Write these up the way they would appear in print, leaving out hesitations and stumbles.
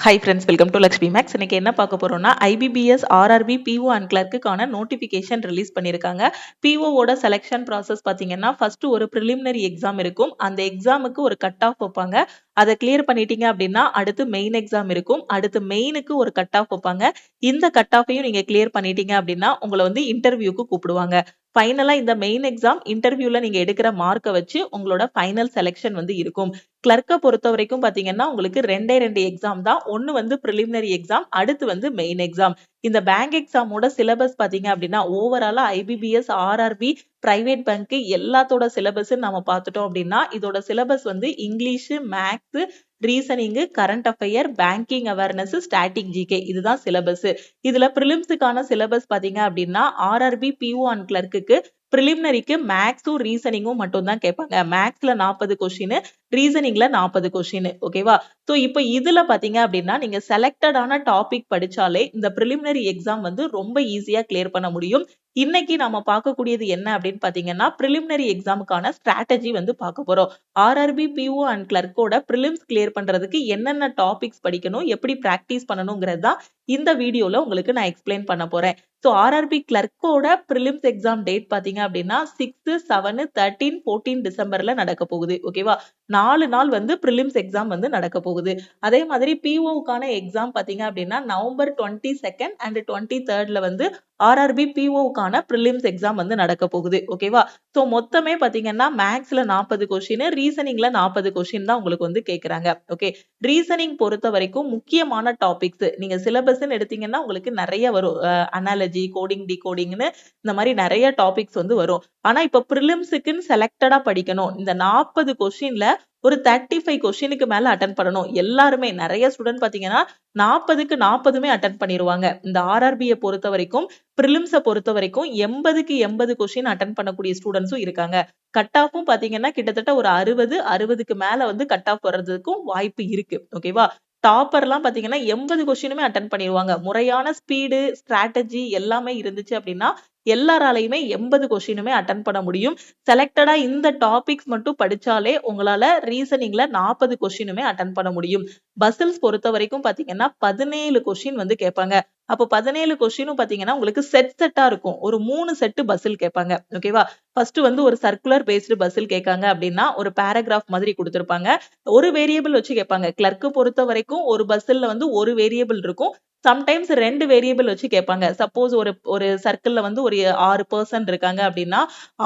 High friends, welcome to Lakshmi Maths. இன்னைக்கு என்ன பார்க்க போறோம்னா, ஐபிபிஎஸ் ஆர்ஆர்பி பிஓ அண்ட் கிளர்க்குக்கான நோட்டிஃபிகேஷன் ரிலீஸ் பண்ணியிருக்காங்க. பிஓவோட செலெக்ஷன் ப்ராசஸ் பார்த்தீங்கன்னா, ஃபர்ஸ்ட் ஒரு ப்ரிலிமினரி எக்ஸாம் இருக்கும். அந்த எக்ஸாமுக்கு ஒரு கட் ஆஃப் வைப்பாங்க. அதை கிளியர் பண்ணிட்டீங்க அப்படின்னா அடுத்து மெயின் எக்ஸாம் இருக்கும். அடுத்து மெயினுக்கு ஒரு கட் ஆஃப் வைப்பாங்க. இந்த கட் ஆஃபையும் நீங்க கிளியர் பண்ணிட்டீங்க அப்படின்னா உங்களை வந்து இன்டர்வியூக்கு கூப்பிடுவாங்க. ஃபைனலா இந்த மெயின் எக்ஸாம் இன்டர்வியூல நீங்க எடுக்கிற மார்க்கை வச்சு உங்களோட ஃபைனல் செலெக்ஷன் வந்து இருக்கும். கிளர்க்கை பொறுத்த வரைக்கும் பாத்தீங்கன்னா உங்களுக்கு ரெண்டு எக்ஸாம் தான். ஒன்னு வந்து ப்ரிலிமினரி எக்ஸாம், அடுத்து வந்து மெயின் எக்ஸாம். இந்த பேங்க் எக்ஸாமோட சிலபஸ் பாத்தீங்க அப்படின்னா ஓவராலா ஐபிபிஎஸ் ஆர்ஆர்பி பிரைவேட் பேங்க் எல்லாத்தோட சிலபஸ் நம்ம பார்த்துட்டோம் அப்படின்னா இதோட சிலபஸ் வந்து English, maths, reasoning, current affair, banking awareness, static GK, இதுதான் சிலபஸ். இதுல பிரிலிம்ஸுக்கான சிலபஸ் பாத்தீங்க அப்படின்னா ஆர்ஆர்பி பிஓ அண்ட் கிளர்க்குக்கு பிரிலிமினரிக்கு மேக்ஸும் ரீசனிங்கும் மட்டும் தான் கேட்பாங்க. மேக்ஸ்ல 40 கொஸ்டின், ரீசனிங்ல 40 கொஸ்டின். ஓகேவா? சோ இப்போ இதுல பாத்தீங்க அப்படின்னா நீங்க செலக்டடான டாபிக் படிச்சாலே இந்த பிரிலிமினரி எக்ஸாம் வந்து ரொம்ப ஈஸியா கிளியர் பண்ண முடியும். இன்னைக்கு நாம பார்க்கக்கூடியது என்ன அப்படின்னு பாத்தீங்கன்னா பிரிலிமினரி எக்ஸாமுக்கான ஸ்ட்ராட்டஜி வந்து பார்க்க போறோம். ஆர்ஆர்பி பிஓ அண்ட் கிளர்க்கோட பிரிலிம்ஸ் கிளியர் பண்றதுக்கு என்னென்ன டாபிக்ஸ் படிக்கணும், எப்படி பிராக்டிஸ் பண்ணணுங்கிறது தான் இந்த வீடியோல உங்களுக்கு நான் எக்ஸ்பிளைன் பண்ண போறேன். சோ ஆர்ஆர்பி கிளர்க்கோட பிரிலிம்ஸ் எக்ஸாம் டேட் பாத்தீங்க அப்படின்னா 6, 7, 13, 14 டிசம்பர்ல நடக்க போகுது. ஓகேவா? 4 நாள் வந்து பிரிலிம்ஸ் எக்ஸாம் வந்து நடக்க போகுது. அதே மாதிரி பிஓக்கான எக்ஸாம் பாத்தீங்க அப்படின்னா நவம்பர் 22 அண்ட் 23 வந்து ஆர்ஆர்பி பிஓக்கான பிரிலிம்ஸ் எக்ஸாம் வந்து நடக்க போகுது. ஓகேவா? சோ மொத்தமே பாத்தீங்கன்னா மேக்ஸ்ல 40 கொஸ்டின், ரீசனிங்ல 40 கொஸ்டின் தான் உங்களுக்கு வந்து கேக்குறாங்க. ஓகே, ரீசனிங் பொறுத்த வரைக்கும் முக்கியமான டாபிக்ஸ் நீங்க சிலபஸ்ன்னு எடுத்தீங்கன்னா உங்களுக்கு நிறைய வரும். அனாலஜி, கோடிங், டிகோடிங்னு இந்த மாதிரி நிறைய டாபிக்ஸ் வந்து வரும். ஆனா இப்ப பிரிலிம்ஸுக்குன்னு செலக்டடா படிக்கணும். இந்த 40 கொஸ்டின்ல ஒரு 35 கொஸ்டினுக்கு மேல அட்டன் பண்ணணும். எல்லாருமே நிறைய ஸ்டூடெண்ட் பாத்தீங்கன்னா 40க்கு 40மே அட்டன் பண்ணிடுவாங்க. இந்த ஆர்ஆர்பியை பொறுத்த வரைக்கும் பிரிலிம்ஸை பொறுத்த வரைக்கும் 80க்கு 80 கொஸ்டின் அட்டன் பண்ணக்கூடிய ஸ்டூடெண்ட்ஸும் இருக்காங்க. கட் ஆஃபும் பாத்தீங்கன்னா கிட்டத்தட்ட ஒரு 60க்கு மேல வந்து கட் ஆஃப் வர்றதுக்கும் வாய்ப்பு இருக்கு. ஓகேவா? டாப்பர்லாம் பாத்தீங்கன்னா 80 கொஸ்டினுமே அட்டன் பண்ணிடுவாங்க. முறையான ஸ்பீடு, ஸ்ட்ராட்டஜி எல்லாமே இருந்துச்சு அப்படின்னா எல்லாராலையுமே 80 கொஸ்டினுமே அட்டன் பண்ண முடியும். செலக்டடா இந்த டாபிக்ஸ் மட்டும் படிச்சாலே உங்களால ரீசனிங்ல 40 கொஸ்டினுமே அட்டன் பண்ண முடியும். பசில்ஸ் பொறுத்த வரைக்கும் பாத்தீங்கன்னா 17 கொஸ்டின் வந்து கேட்பாங்க. அப்போ 17 கொஸ்டினும் பாத்தீங்கன்னா உங்களுக்கு செட்டா இருக்கும். ஒரு 3 செட்டு பசில் கேட்பாங்க. ஓகேவா? ஃபர்ஸ்ட் வந்து ஒரு சர்க்குலர் பேஸ்டு பசில் கேட்காங்க அப்படின்னா ஒரு பேராகிராஃப் மாதிரி கொடுத்திருப்பாங்க. ஒரு வேரியபிள் வச்சு கேட்பாங்க. கிளர்க்கு பொறுத்த வரைக்கும் ஒரு பசில்ல வந்து ஒரு வேரியபிள் இருக்கும். சம்டைம்ஸ் 2 வேரியபிள் வச்சு கேட்பாங்க. சப்போஸ் ஒரு சர்க்கிள்ல வந்து ஒரு 6 பர்சன் இருக்காங்க அப்படின்னா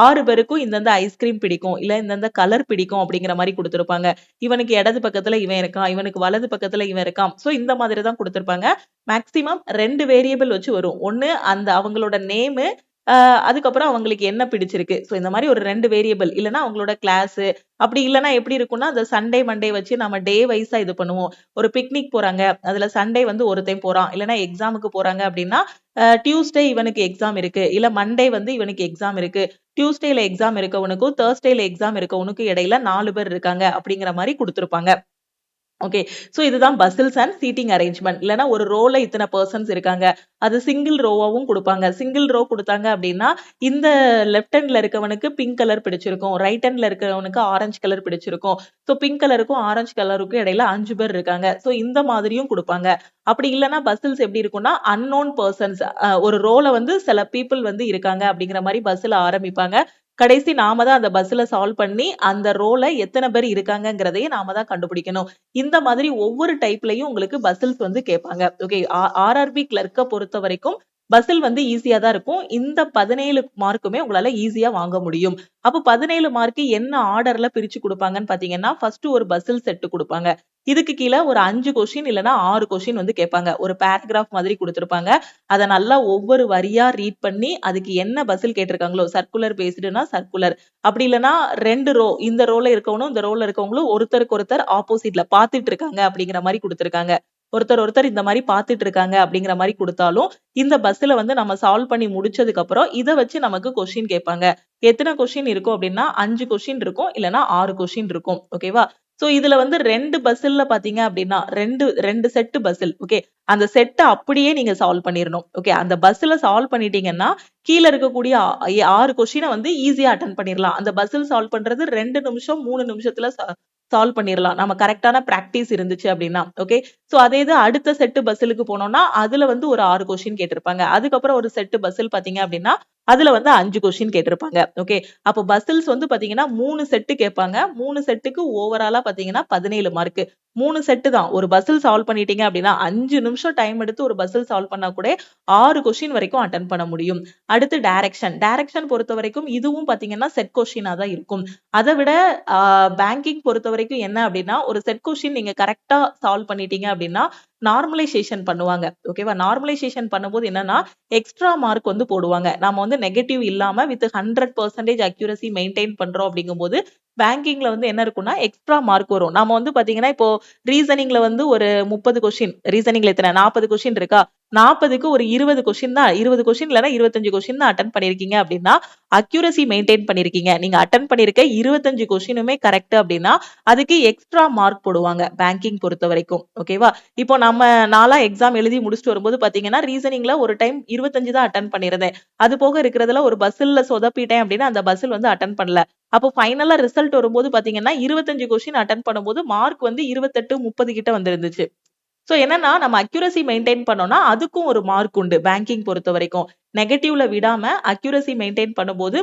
6 பேருக்கும் இந்தந்த ஐஸ்கிரீம் பிடிக்கும், இல்ல இந்தந்த கலர் பிடிக்கும் அப்படிங்கிற மாதிரி கொடுத்திருப்பாங்க. இவனுக்கு இடது பக்கத்துல இவன் இருக்கான், இவனுக்கு வலது பக்கத்துல இவன் இருக்கான். சோ இந்த மாதிரி தான் கொடுத்திருப்பாங்க. மேக்சிமம் 2 வேரியபிள் வச்சு வரும். ஒன்னு அந்த அவங்களோட நேமு, அதுக்கப்புறம் அவங்களுக்கு என்ன பிடிச்சிருக்கு. சோ இந்த மாதிரி ஒரு 2 வேரியபிள், இல்லைன்னா அவங்களோட கிளாஸ், அப்படி இல்லைன்னா எப்படி இருக்கும்னா அந்த சண்டே மண்டே வச்சு நம்ம டே வைஸா இது பண்ணுவோம். ஒரு பிக்னிக் போறாங்க, அதுல சண்டே வந்து ஒருத்தன் போறான், இல்லைன்னா எக்ஸாமுக்கு போறாங்க அப்படின்னா டியூஸ்டே இவனுக்கு எக்ஸாம் இருக்கு, இல்ல மண்டே வந்து இவனுக்கு எக்ஸாம் இருக்கு. டியூஸ்டேல எக்ஸாம் இருக்கவனுக்கும் தேர்ஸ்டேல எக்ஸாம் இருக்கவனுக்கும் இடையில 4 பேர் இருக்காங்க அப்படிங்கிற மாதிரி கொடுத்திருப்பாங்க. ஓகே, சோ இதுதான் பசில்ஸ் அண்ட் சீட்டிங் அரேஞ்ச்மெண்ட். இல்லைன்னா ஒரு ரோல இத்தனை பர்சன்ஸ் இருக்காங்க, அது சிங்கிள் ரோவாவும் கொடுப்பாங்க. சிங்கிள் ரோ கொடுத்தாங்க அப்படின்னா இந்த லெஃப்ட் ஹேண்ட்ல இருக்கவனுக்கு பிங்க் கலர் பிடிச்சிருக்கும், ரைட் ஹேண்ட்ல இருக்கவனுக்கு ஆரஞ்சு கலர் பிடிச்சிருக்கும். சோ பிங்க் கலருக்கும் ஆரஞ்சு கலருக்கும் இடையில 5 பேர் இருக்காங்க. சோ இந்த மாதிரியும் கொடுப்பாங்க. அப்படி இல்லைன்னா பசில்ஸ் எப்படி இருக்கும்னா அன்னோன் பர்சன்ஸ், ஒரு ரோல வந்து சில பீப்புள் வந்து இருக்காங்க அப்படிங்கிற மாதிரி பஸ்ல ஆரம்பிப்பாங்க. கடைசி நாம தான் அந்த பஸ்ல சால்வ் பண்ணி அந்த ரோல எத்தனை பேர் இருக்காங்கிறதையும் நாம தான் கண்டுபிடிக்கணும். இந்த மாதிரி ஒவ்வொரு டைப்லயும் உங்களுக்கு பசில்ஸ் வந்து கேட்பாங்க. ஓகே, ஆர்ஆர்பி கிளர்க்கை பொறுத்த வரைக்கும் பசில் வந்து ஈஸியா தான் இருக்கும். இந்த 17 மார்க்குமே உங்களால ஈஸியா வாங்க முடியும். அப்போ 17 மார்க்கு என்ன ஆர்டர்ல பிரிச்சு கொடுப்பாங்கன்னு பாத்தீங்கன்னா ஃபர்ஸ்ட் ஒரு பசில் செட்டு கொடுப்பாங்க. இதுக்கு கீழே ஒரு 5 கொஸ்டின் இல்லைன்னா 6 கொஸ்டின் வந்து கேட்பாங்க. ஒரு பேராகிராஃப் மாதிரி கொடுத்திருப்பாங்க. அதை நல்லா ஒவ்வொரு வரியா ரீட் பண்ணி அதுக்கு என்ன பசில் கேட்டிருக்காங்களோ, சர்க்குலர் பேஸ்டுனா சர்க்குலர், அப்படி இல்லைன்னா 2 ரோ, இந்த ரோல இருக்கவனும் இந்த ரோல இருக்கவங்களும் ஒருத்தருக்கு ஒருத்தர் ஆப்போசிட்ல பாத்துட்டு இருக்காங்க அப்படிங்கிற மாதிரி கொடுத்திருக்காங்க. ஒருத்தர் இந்த மாதிரி பாத்துட்டு இருக்காங்க அப்படிங்கிற மாதிரி கொடுத்தாலும் இந்த பஸ்ல வந்து நம்ம சால்வ் பண்ணி முடிச்சதுக்கு அப்புறம் இதை வச்சு நமக்கு கொஸ்டின் கேட்பாங்க. எத்தனை கொஸ்டின் இருக்கும் அப்படின்னா 5 கொஸ்டின் இருக்கும், இல்லைன்னா 6 கொஸ்டின் இருக்கும். ஓகேவா? சோ இதுல வந்து 2 பஸ்ல பாத்தீங்க அப்படின்னா ரெண்டு செட்டு பஸ்ல். ஓகே, அந்த செட்டை அப்படியே நீங்க சால்வ் பண்ணிடணும். ஓகே, அந்த பஸ்ல சால்வ் பண்ணிட்டீங்கன்னா கீழே இருக்கக்கூடிய 6 கொஸ்டினை வந்து ஈஸியா அட்டன் பண்ணிடலாம். அந்த பஸ்ல சால்வ் பண்றது 2 நிமிஷம் 3 நிமிஷத்துல சால்வ் பண்ணிடலாம் நம்ம கரெக்டான பிராக்டிஸ் இருந்துச்சு அப்படின்னா. ஓகே, சோ அதே இது அடுத்த செட்டு பஸ்ஸிலுக்கு போனோம்னா அதுல வந்து ஒரு 6 கொஸ்டின் கேட்டிருப்பாங்க. அதுக்கப்புறம் ஒரு செட்டு பஸ்ஸில் பாத்தீங்க அப்படின்னா அதுல வந்து 5 கொஸ்டின் கேட்டிருப்பாங்க. ஓகே, அப்போ பஸ்ஸில்ஸ் வந்து பாத்தீங்கன்னா 3 செட்டு கேட்பாங்க. 3 செட்டுக்கு ஓவராலா பாத்தீங்கன்னா 17 மார்க். 3 செட்டு தான். ஒரு பஸ்ஸில் சால்வ் பண்ணிட்டீங்க அப்படின்னா 5 நிமிஷம் டைம் எடுத்து ஒரு பஸ்ஸில் சால்வ் பண்ணா கூட 6 கொஸ்டின் வரைக்கும் அட்டன் பண்ண முடியும். அடுத்து டைரக்ஷன் பொறுத்த வரைக்கும் இதுவும் பாத்தீங்கன்னா செட் கொஸ்டினா தான் இருக்கும். அதை விட பேங்கிங் பொறுத்த வரைக்கும் என்ன அப்படின்னா ஒரு செட் கொஸ்டின் நீங்க கரெக்டா சால்வ் பண்ணிட்டீங்க அப்படின்னா நார்மலைசேஷன் பண்ணுவாங்க. ஓகேவா, நார்மலைசேஷன் பண்ணும்போது என்னன்னா எக்ஸ்ட்ரா மார்க் வந்து போடுவாங்க. நாம வந்து நெகட்டிவ் இல்லாம வித் 100% அக்யூரசி மெயின்டைன் பண்றோம் அப்படிங்கும்போது பேங்கிங்ல வந்து என்ன இருக்கும்னா எக்ஸ்ட்ரா மார்க் வரும். நாம வந்து பாத்தீங்கன்னா இப்போ ரீசனிங்ல வந்து ஒரு 30 கொஸ்டின், ரீசனிங்ல எத்தனை 40 கொஸ்டின் இருக்கா, 40க்கு ஒரு 20 கொஸ்டின் தான், 20 கொஸ்டின் இல்லைன்னா 25 கொஸ்டின் தான் அட்டன் பண்ணிருக்கீங்க அப்படின்னா அக்யூரசி மெயின்டைன் பண்ணிருக்கீங்க. நீங்க அட்டன் பண்ணிருக்க 25 கொஸ்டினுமே கரெக்ட் அப்படின்னா அதுக்கு எக்ஸ்ட்ரா மார்க் போடுவாங்க பேங்கிங் பொறுத்த வரைக்கும். ஓகேவா, இப்போ நம்ம நாளா எக்ஸாம் எழுதி முடிச்சுட்டு வரும்போது பாத்தீங்கன்னா ரீசனிங்ல ஒரு டைம் 25 தான் அட்டன் பண்ணிருந்தேன். அது போக இருக்கிறதுல ஒரு பஸ்ஸில் சொதப்பிட்டேன் அப்படின்னா அந்த பஸ்ஸில் வந்து அட்டன் பண்ணல. அப்போ ஃபைனலா ரிசல்ட் வரும்போது பாத்தீங்கன்னா 25 கொஸ்டின் அட்டன் பண்ணும்போது மார்க் வந்து 28 30 கிட்ட வந்துருந்துச்சு. சோ என்னன்னா நம்ம அக்யூரசி மெயின்டைன் பண்ணோம்னா அதுக்கும் ஒரு மார்க் உண்டு பேங்கிங் பொறுத்த வரைக்கும். நெகட்டிவ்ல விடாம அக்யூரசி மெயின்டைன் பண்ணும்போது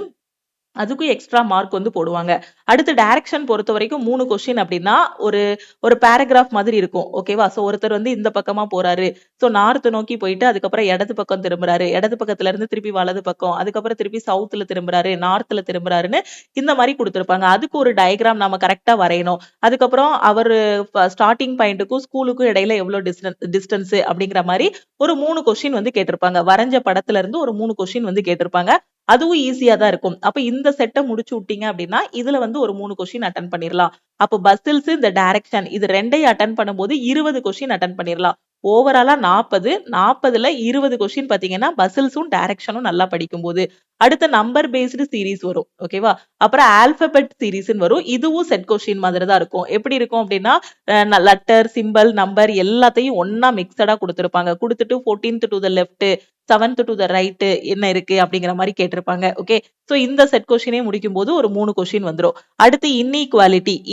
அதுக்கும் எக்ஸ்ட்ரா மார்க் வந்து போடுவாங்க. அடுத்து டைரக்ஷன் பொறுத்த வரைக்கும் 3 கொஸ்டின் அப்படின்னா ஒரு ஒரு பேராகிராஃப் மாதிரி இருக்கும். ஓகேவா, சோ ஒருத்தர் வந்து இந்த பக்கமா போறாரு, சோ நார்த் நோக்கி போயிட்டு அதுக்கப்புறம் இடது பக்கம் திரும்புறாரு, இடது பக்கத்துல இருந்து திருப்பி வலது பக்கம், அதுக்கப்புறம் திருப்பி சவுத்துல திரும்புறாரு, நார்த்ல திரும்புறாருன்னு இந்த மாதிரி கொடுத்திருப்பாங்க. அதுக்கு ஒரு டயக்ராம் நம்ம கரெக்டா வரையணும். அதுக்கப்புறம் அவரு ஸ்டார்டிங் பாயிண்ட்டுக்கும் ஸ்கூலுக்கும் இடையில எவ்வளவு டிஸ்டன்ஸ் அப்படிங்கிற மாதிரி ஒரு 3 கொஸ்டின் வந்து கேட்டிருப்பாங்க. வரைஞ்ச படத்துல இருந்து ஒரு 3 கொஸ்டின் வந்து கேட்டிருப்பாங்க. அதுவும் ஈஸியா தான் இருக்கும். அப்ப இந்த செட்டை முடிச்சு விட்டீங்க அப்படின்னா இதுல வந்து ஒரு 3 கொஸ்டின் அட்டன் பண்ணிடலாம். அப்போ பஸ்ஸில்ஸ் இந்த டைரக்ஷன் இது ரெண்டையும் அட்டன் பண்ணும்போது 20 கொஸ்டின் அட்டன் பண்ணிடலாம். ஓவராலா 40ல 20 கொஸ்டின் பாத்தீங்கன்னா பஸ்ஸில்ஸும் டைரக்ஷனும் நல்லா படிக்கும் போது. அடுத்த நம்பர் பேஸ்டு சீரீஸ் வரும். ஓகேவா, அப்புறம் ஆல்பபெட் சீரீஸ் வரும். இதுவும் செட் கொஸ்டின் மாதிரி தான் இருக்கும். எப்படி இருக்கும் அப்படின்னா லெட்டர், சிம்பிள், நம்பர் எல்லாத்தையும் ஒன்னா மிக்சடா கொடுத்திருப்பாங்க. கொடுத்துட்டு 14th to the left, 7th to the right என்ன இருக்கு அப்படிங்கிற மாதிரி கேட்டிருப்பாங்க. ஓகே, சோ இந்த செட் கொஸ்டினே முடிக்கும் போது ஒரு 3 கொஸ்டின் வந்துரும். அடுத்து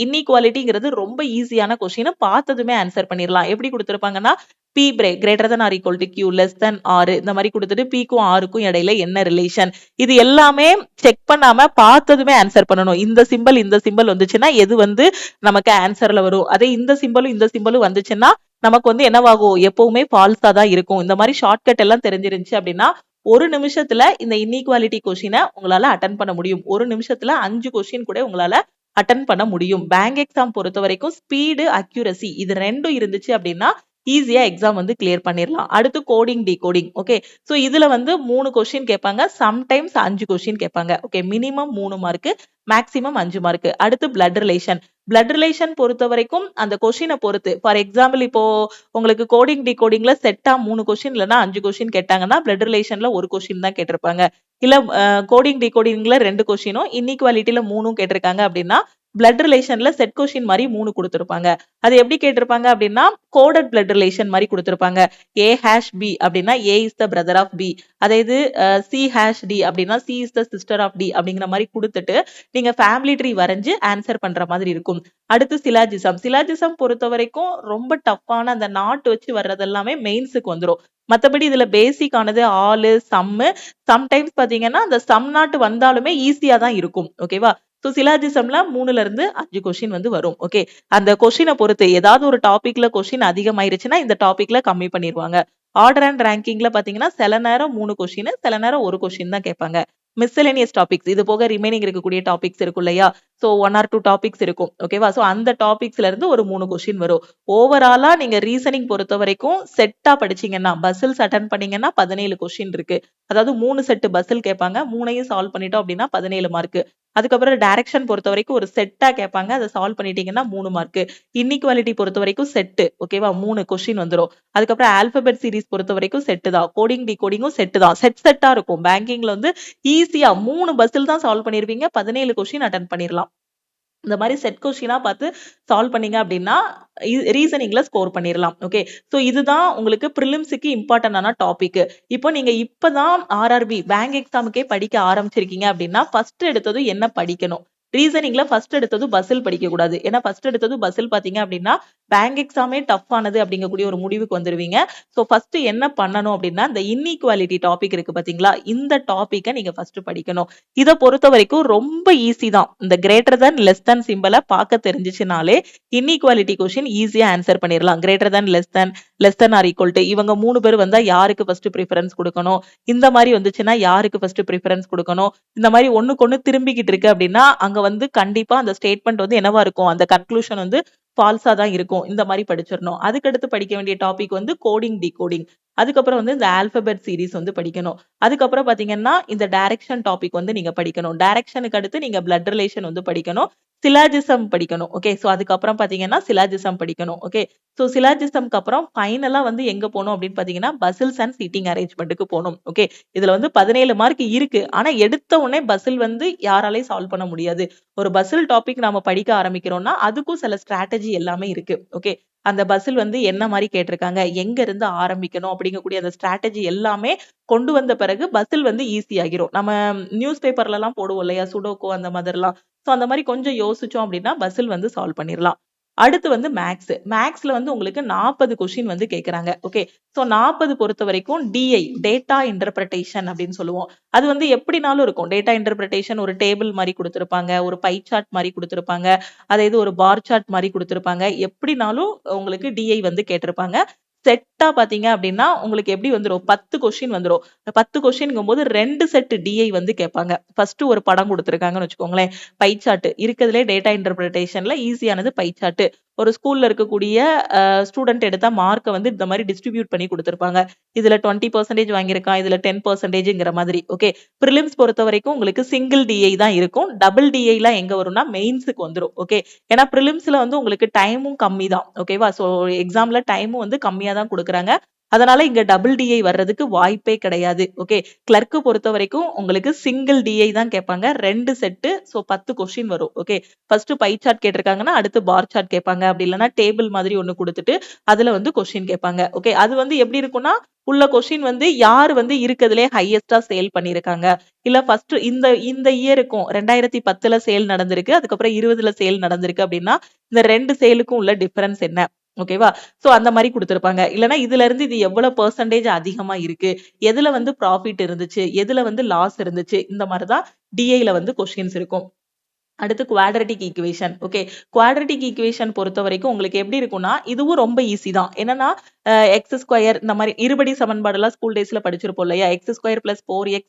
இன்இக்வாலிட்டிங்கிறது ரொம்ப ஈஸியான கொஸ்டின், பார்த்ததுமே ஆன்சர் பண்ணிடலாம். எப்படி கொடுத்திருப்பாங்கன்னா P greater than or equal to Q less than R இந்த மாதிரி கொடுத்துட்டு Pக்கும் Rக்கும் இடையில என்ன ரிலேஷன், இது எல்லாமே செக் பண்ணாம பார்த்ததுமே ஆன்சர் பண்ணணும். இந்த சிம்பிள் வந்துச்சுன்னா எது வந்து நமக்கு ஆன்சர்ல வரும், அதே இந்த சிம்பிளும் வந்துச்சுன்னா நமக்கு வந்து என்னவாகும், எப்பவுமே ஃபால்ஸா தான் இருக்கும். இந்த மாதிரி ஷார்ட்கட் எல்லாம் தெரிஞ்சிருந்துச்சு அப்படின்னா ஒரு நிமிஷத்துல இந்த இன்இக்வாலிட்டி கொஸ்டினை உங்களால அட்டன் பண்ண முடியும். ஒரு நிமிஷத்துல 5 கொஸ்டின் கூட உங்களால அட்டன் பண்ண முடியும். பேங்க் எக்ஸாம் பொறுத்த வரைக்கும் ஸ்பீடு, அக்யூரசி இது ரெண்டும் இருந்துச்சு அப்படின்னா ஈஸியா எக்ஸாம் வந்து கிளியர் பண்ணிடலாம். அடுத்து கோடிங், டிகோடிங். ஓகே, சோ இதுல வந்து 3 கொஸ்டின் கேட்பாங்க, சம்டைம்ஸ் 5 கொஸ்டின் கேட்பாங்க. Okay, minimum 3 mark, maximum 5 mark. அடுத்து பிளட் ரிலேஷன் பொறுத்த வரைக்கும் அந்த கொஸ்டினை பொறுத்து. ஃபார் எக்ஸாம்பிள் இப்போ உங்களுக்கு கோடிங் டிகோடிங்ல செட்டா 3 கொஸ்டின் இல்லைன்னா 5 கொஸ்டின் கேட்டாங்கன்னா பிளட் ரிலேஷன்ல ஒரு கொஸ்டின் தான் கேட்டிருப்பாங்க. இல்ல கோடிங் டிகோடிங்ல 2 கொஸ்டினும் இன்இக்வாலிட்டியில 3 கேட்டிருக்காங்க அப்படின்னா பிளட் ரிலேஷன்ல செட் கொஸ்டின் மாதிரி 3 கொடுத்திருப்பாங்க. அது எப்படி கேட்டிருப்பாங்க அப்படின்னா கோடட் பிளட் ரிலேஷன் மாதிரி கொடுத்திருப்பாங்க. A#B அப்படின்னா A is the brother of B, அதாவது C#D அப்படின்னா C is the sister of D அப்படிங்கிற மாதிரி கொடுத்துட்டு நீங்க ஃபேமிலி ட்ரீ வரைஞ்சு ஆன்சர் பண்ற மாதிரி இருக்கும். அடுத்து சிலாஜிசம் பொறுத்த வரைக்கும் ரொம்ப டஃப்பான அந்த நாட் வச்சு வர்றது எல்லாமே மெயின்ஸுக்கு வந்துடும். மத்தபடி இதுல பேசிக் ஆனது ஆளு, சம்மு, சம்டைம்ஸ் பாத்தீங்கன்னா அந்த சம் நாட் வந்தாலுமே ஈஸியா தான் இருக்கும். ஓகேவா, சோ சிலாஜிசம்ல 3ல இருந்து 5 கொஸ்டின் வந்து வரும். ஓகே, அந்த கொஸ்டினை பொறுத்து ஏதாவது ஒரு டாபிக்ல கொஸ்டின் அதிகமாயிருச்சுன்னா இந்த டாபிக்ல கம்மி பண்ணிடுவாங்க. ஆர்டர் அண்ட் ரேங்கிங்ல பாத்தீங்கன்னா சில நேரம் 3 கொஸ்டின், சில நேரம் ஒரு கொஸ்டின் தான் கேட்பாங்க. மிஸ்செலேனியஸ் டாபிக்ஸ் இது போக ரிமைனிங் இருக்கக்கூடிய டாபிக்ஸ் இருக்கும் இல்லையா, சோ 1 or 2 டாபிக்ஸ் இருக்கும். ஓகேவா, சோ அந்த டாபிக்ஸ்ல இருந்து ஒரு 3 கொஸ்டின் வரும். ஓவராலா நீங்க ரீசனிங் பொறுத்த வரைக்கும் செட்டா படிச்சீங்கன்னா பஸ்ஸில்ஸ் அட்டன் பண்ணீங்கன்னா 17 கொஸ்டின் இருக்கு. அதாவது 3 செட் பஸ்ஸில் கேட்பாங்க, 3ஐயும் சால்வ் பண்ணிட்டோம் அப்படின்னா 17 மார்க். அதுக்கப்புறம் டைரக்ஷன் பொறுத்த வரைக்கும் ஒரு செட்டா கேட்பாங்க, அதை சால்வ் பண்ணிட்டீங்கன்னா 3 மார்க். இன்இக்வாலிட்டி பொறுத்த வரைக்கும் செட்டு. ஓகேவா, 3 கொஸ்டின் வந்துடும். அதுக்கப்புறம் ஆல்பபெட் சீரிஸ் பொறுத்த வரைக்கும் செட்டு தான். கோடிங் டிகோடிங்கும் செட்டு தான். செட்டா இருக்கும். பேங்கிங்ல வந்து ஈஸியா 3 பஸ்ஸில் தான் சால்வ் பண்ணிருவீங்க, 17 கொஸ்டின் அட்டன் பண்ணிடலாம். இந்த மாதிரி செட் கொஸ்டினா பார்த்து சால்வ் பண்ணீங்க அப்படின்னா ரீசனிங்ல ஸ்கோர் பண்ணிடலாம். ஓகே, சோ இதுதான் உங்களுக்கு பிரிலிம்ஸுக்கு இம்பார்ட்டன்டான டாபிக். இப்போ நீங்க இப்பதான் ஆர்ஆர்பி பேங்க் எக்ஸாமுக்கே படிக்க ஆரம்பிச்சிருக்கீங்க அப்படின்னா ஃபர்ஸ்ட் எடுத்தது என்ன படிக்கணும், ரீசனிங்ல ஃபர்ஸ்ட் எடுத்தது பசில் படிக்க கூடாது. ஏன்னா ஃபர்ஸ்ட் எடுத்தது பசில் பாத்தீங்க அப்படின்னா பேங்க் எக்ஸாமே டஃப் ஆனது அப்படிங்கக்கூடிய ஒரு முடிவுக்கு வந்துருவீங்க. ஸோ ஃபர்ஸ்ட் என்ன பண்ணணும் அப்படின்னா இந்த இன்இக்வாலிட்டி டாபிக் இருக்கு பாத்தீங்களா, இந்த டாபிக்கை நீங்க ஃபர்ஸ்ட் படிக்கணும். இதை பொறுத்த வரைக்கும் ரொம்ப ஈஸி தான். இந்த கிரேட்டர் than லெஸ் than சிம்பலை பார்க்க தெரிஞ்சிச்சுனாலே இன்இக்வாலிட்டி கொஸ்டின் ஈஸியா ஆன்சர் பண்ணிடலாம். Greater than less than or equal to இவங்க 3 பேர் வந்தா யாருக்கு ஃபர்ஸ்ட் ப்ரிஃபரன்ஸ் கொடுக்கணும், இந்த மாதிரி வந்துச்சுன்னா யாருக்கு ஃபர்ஸ்ட் ப்ரிஃபரன்ஸ் கொடுக்கணும், இந்த மாதிரி ஒண்ணுக்கு ஒண்ணு திரும்பிக்கிட்டு இருக்கு அப்படின்னா அங்க வந்து கண்டிப்பா அந்த ஸ்டேட்மெண்ட் வந்து என்னவா இருக்கும், அந்த கன்க்ளூஷன் வந்து ஃபால்ஸா தான் இருக்கும். இந்த மாதிரி படிச்சிடணும். அதுக்கடுத்து படிக்க வேண்டிய டாபிக் வந்து கோடிங் டிகோடிங். அதுக்கப்புறம் வந்து இந்த ஆல்பபெட் சீரிஸ் வந்து படிக்கணும். அதுக்கப்புறம் பாத்தீங்கன்னா இந்த டைரக்ஷன் டாபிக் வந்து நீங்க படிக்கணும். டைரக்ஷனுக்கு அடுத்து நீங்க பிளட் ரிலேஷன் வந்து படிக்கணும். சிலாஜிசம் படிக்கணும். ஓகே, சோ அதுக்கப்புறம் பாத்தீங்கன்னா சிலாஜிசம் படிக்கணும். ஓகே, சோ சிலாஜிசம்க்கு அப்புறம் ஃபைனலா வந்து எங்க போகணும் அப்படின்னு பாத்தீங்கன்னா பசில்ஸ் அண்ட் சீட்டிங் அரேஞ்ச்மெண்ட்டுக்கு போகணும். ஓகே, இதுல வந்து 17 மார்க் இருக்கு. ஆனா எடுத்த உடனே பசில் வந்து யாராலையும் சால்வ் பண்ண முடியாது. ஒரு பசில் டாபிக் நாம படிக்க ஆரம்பிக்கிறோம்னா அதுக்கும் சில ஸ்ட்ராட்டஜி எல்லாமே இருக்கு. ஓகே, அந்த பசில் வந்து என்ன மாதிரி கேட்டிருக்காங்க, எங்க இருந்து ஆரம்பிக்கணும் அப்படிங்கக்கூடிய அந்த ஸ்ட்ராட்டஜி எல்லாமே கொண்டு வந்த பிறகு பசில் வந்து ஈஸி ஆகிரும். நம்ம நியூஸ் பேப்பர்ல எல்லாம் போடுவோம் இல்லையா, சுடோக்கோ அந்த மாதிரிலாம். சோ அந்த மாதிரி கொஞ்சம் யோசிச்சோம் அப்படின்னா பசில் வந்து சால்வ் பண்ணிடலாம். அடுத்து வந்து மேக்ஸ். மேக்ஸ்ல வந்து உங்களுக்கு 40 கொஸ்டின் வந்து கேக்குறாங்க. ஓகே, சோ 40 பொறுத்த வரைக்கும் டிஐ டேட்டா இன்டர்பிரேஷன் அப்படின்னு சொல்லுவோம். அது வந்து எப்படினாலும் இருக்கும். டேட்டா இன்டர்பிரேஷன் ஒரு டேபிள் மாதிரி கொடுத்திருப்பாங்க, ஒரு பை சார்ட் மாதிரி கொடுத்திருப்பாங்க, அதே இது ஒரு பார் சார்ட் மாதிரி கொடுத்திருப்பாங்க. எப்படினாலும் உங்களுக்கு டிஐ வந்து கேட்டிருப்பாங்க. செட்டா பாத்தீங்க அப்படின்னா உங்களுக்கு எப்படி வந்துரும், 10 கொஸ்டின் வந்துரும். 10 கொஸ்டின்ங்கும் போது 2 செட் டிஐ வந்து கேட்பாங்க. ஃபர்ஸ்ட் ஒரு படம் கொடுத்திருக்காங்கன்னு வச்சுக்கோங்களேன், பை சார்ட். இருக்கிறதுலே டேட்டா இன்டர்பிரேஷன்ல ஈஸியானது பை சார்ட். ஒரு ஸ்கூல்ல இருக்கக்கூடிய ஸ்டூடெண்ட் எடுத்தா மார்க்கை வந்து இந்த மாதிரி டிஸ்ட்ரிபியூட் பண்ணி கொடுத்திருப்பாங்க. இதுல 20% வாங்கியிருக்கான், இதுல 10%ங்கிற மாதிரி. ஓகே, பிரிலிம்ஸ் பொறுத்த வரைக்கும் உங்களுக்கு சிங்கிள் டிஐ தான் இருக்கும். டபுள் டிஐ எல்லாம் எங்க வரும்னா மெயின்ஸுக்கு வந்துரும். ஓகே, ஏன்னா பிரிலிம்ஸ்ல வந்து உங்களுக்கு டைமும் கம்மி தான். ஓகேவா, சோ எக்ஸாம்ல டைமும் வந்து கம்மியா தான் கொடுக்குறாங்க. அதனால இங்க டபுள் டிஐ வர்றதுக்கு வாய்ப்பே கிடையாது. ஓகே, கிளர்க்கு பொறுத்த வரைக்கும் உங்களுக்கு சிங்கிள் டிஐ தான் கேட்பாங்க. 2 செட்டு, சோ 10 கொஸ்டின் வரும். ஓகே, ஃபர்ஸ்ட் பை சார்ட் கேட்டிருக்காங்கன்னா அடுத்து பார் சார்ட் கேட்பாங்க. அப்படி இல்லைன்னா டேபிள் மாதிரி ஒண்ணு கொடுத்துட்டு அதுல வந்து கொஸ்டின் கேட்பாங்க. ஓகே, அது வந்து எப்படி இருக்கும்னா உள்ள கொஸ்டின் வந்து யார் வந்து இருக்கிறதுலே ஹையஸ்டா சேல் பண்ணிருக்காங்க, இல்ல ஃபர்ஸ்ட் இந்த இந்த இயருக்கும் 2010ல சேல் நடந்திருக்கு, அதுக்கப்புறம் 20ல சேல் நடந்திருக்கு அப்படின்னா இந்த 2 சேலுக்கும் உள்ள டிஃபரன்ஸ் என்ன. ஓகேவா, சோ அந்த மாதிரி கொடுத்திருப்பாங்க. இல்லனா இதுல இருந்து இது எவ்வளவு பெர்சன்டேஜ் அதிகமா இருக்கு, எதுல வந்து ப்ராஃபிட் இருந்துச்சு, எதுல வந்து லாஸ் இருந்துச்சு, இந்த மாதிரிதான் டிஐல வந்து கொஸ்டின்ஸ் இருக்கும். அடுத்து quadratic equation. Okay, quadratic equation பொறுத்த வரைக்கும் உங்களுக்கு எப்படி இருக்கும்னா இதுவும் ரொம்ப ஈஸி தான். என்னன்னா எக்ஸ் ஸ்கொயர் இந்த மாதிரி இருபடி சமன்பாடு எல்லாம் ஸ்கூல் டேஸ்ல படிச்சிருப்போம் இல்லையா, X square plus 4x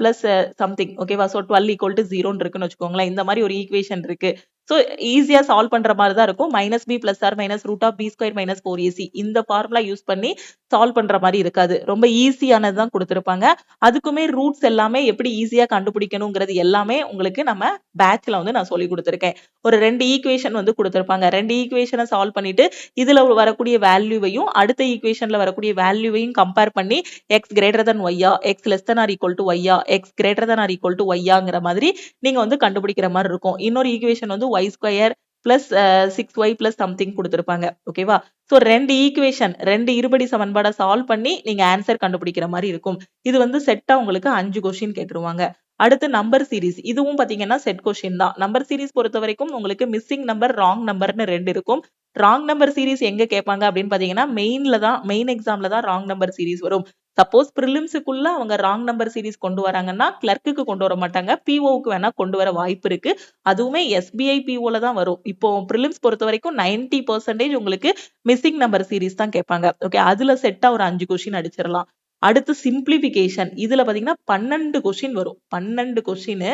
plus something. ஓகேவா, சோ 12 = 0 இருக்குன்னு வச்சுக்கோங்களேன். இந்த மாதிரி ஒரு ஈக்குவேஷன் இருக்கு. சோ ஈஸியா சால்வ் பண்ற மாதிரி தான் இருக்கும். -b + r - √b² - 4ac இந்த ஃபார்முலா யூஸ் பண்ணி சால்வ் பண்ற மாதிரி இருக்காது. ரொம்ப ஈஸியானது தான் கொடுத்திருப்பாங்க. அதுக்குமே ரூட்ஸ் எல்லாமே எப்படி ஈஸியா கண்டுபிடிக்கணுங்கிறது எல்லாமே உங்களுக்கு நம்ம பேட்ச்ல வந்து நான் சொல்லி கொடுத்திருக்கேன். ஒரு 2 ஈக்குவேஷன் வந்து கொடுத்திருப்பாங்க. 2 ஈக்குவேஷனை சால்வ் பண்ணிட்டு இதுல வரக்கூடிய வேல்யூவையும் அடுத்த ஈக்குவேஷன்ல வரக்கூடிய வேல்யூவையும் கம்பேர் பண்ணி x greater than y, x less than or equal to y, x greater than or equal to y மாதிரி நீங்க வந்து கண்டுபிடிக்கிற மாதிரி இருக்கும். இன்னொரு ஈக்குவேஷன் வந்து y² plus 6y plus something கொடுத்திருப்பாங்க. ஓகேவா, சோ 2 ஈக்குவேஷன் 2 இருபடி சமன்பாடை சால்வ் பண்ணி நீங்க ஆன்சர் கண்டுபிடிக்கிற மாதிரி இருக்கும். இது வந்து செட்டா உங்களுக்கு 5 கொஸ்டின் கேட்டுருவாங்க. அடுத்து நம்பர் சீரிஸ். இதுவும் பாத்தீங்கன்னா செட் கொஸ்டின் தான். நம்பர் சீரிஸ் பொறுத்த வரைக்கும் உங்களுக்கு மிஸ்ஸிங் நம்பர், ராங் நம்பர்னு 2 இருக்கும். ராங் நம்பர் சீரிஸ் எங்க கேட்பாங்க அப்படின்னு பாத்தீங்கன்னா மெயின் எக்ஸாம்ல தான் ராங் நம்பர் சீரிஸ் வரும். சப்போஸ் பிரிலிம்ஸுக்குள்ள அவங்க ராங் நம்பர் சீரிஸ் கொண்டு வராங்கன்னா கிளர்க்குக்கு கொண்டு வர மாட்டாங்க, பிஓக்கு வேணா கொண்டு வர வாய்ப்பு இருக்கு. அதுவுமே எஸ்பிஐ பிஓல தான் வரும். இப்போ பிரிலிம்ஸ் பொறுத்த வரைக்கும் 90% உங்களுக்கு மிஸ்ஸிங் நம்பர் சீரிஸ் தான் கேட்பாங்க. ஓகே, அதுல செட்டா ஒரு 5 கொஸ்டின் அடிச்சிடலாம். அடுத்து சிம்பிளிபிகேஷன். இதுல பாத்தீங்கன்னா 12 கொஸ்டின் வரும். 12 கொஸ்டின்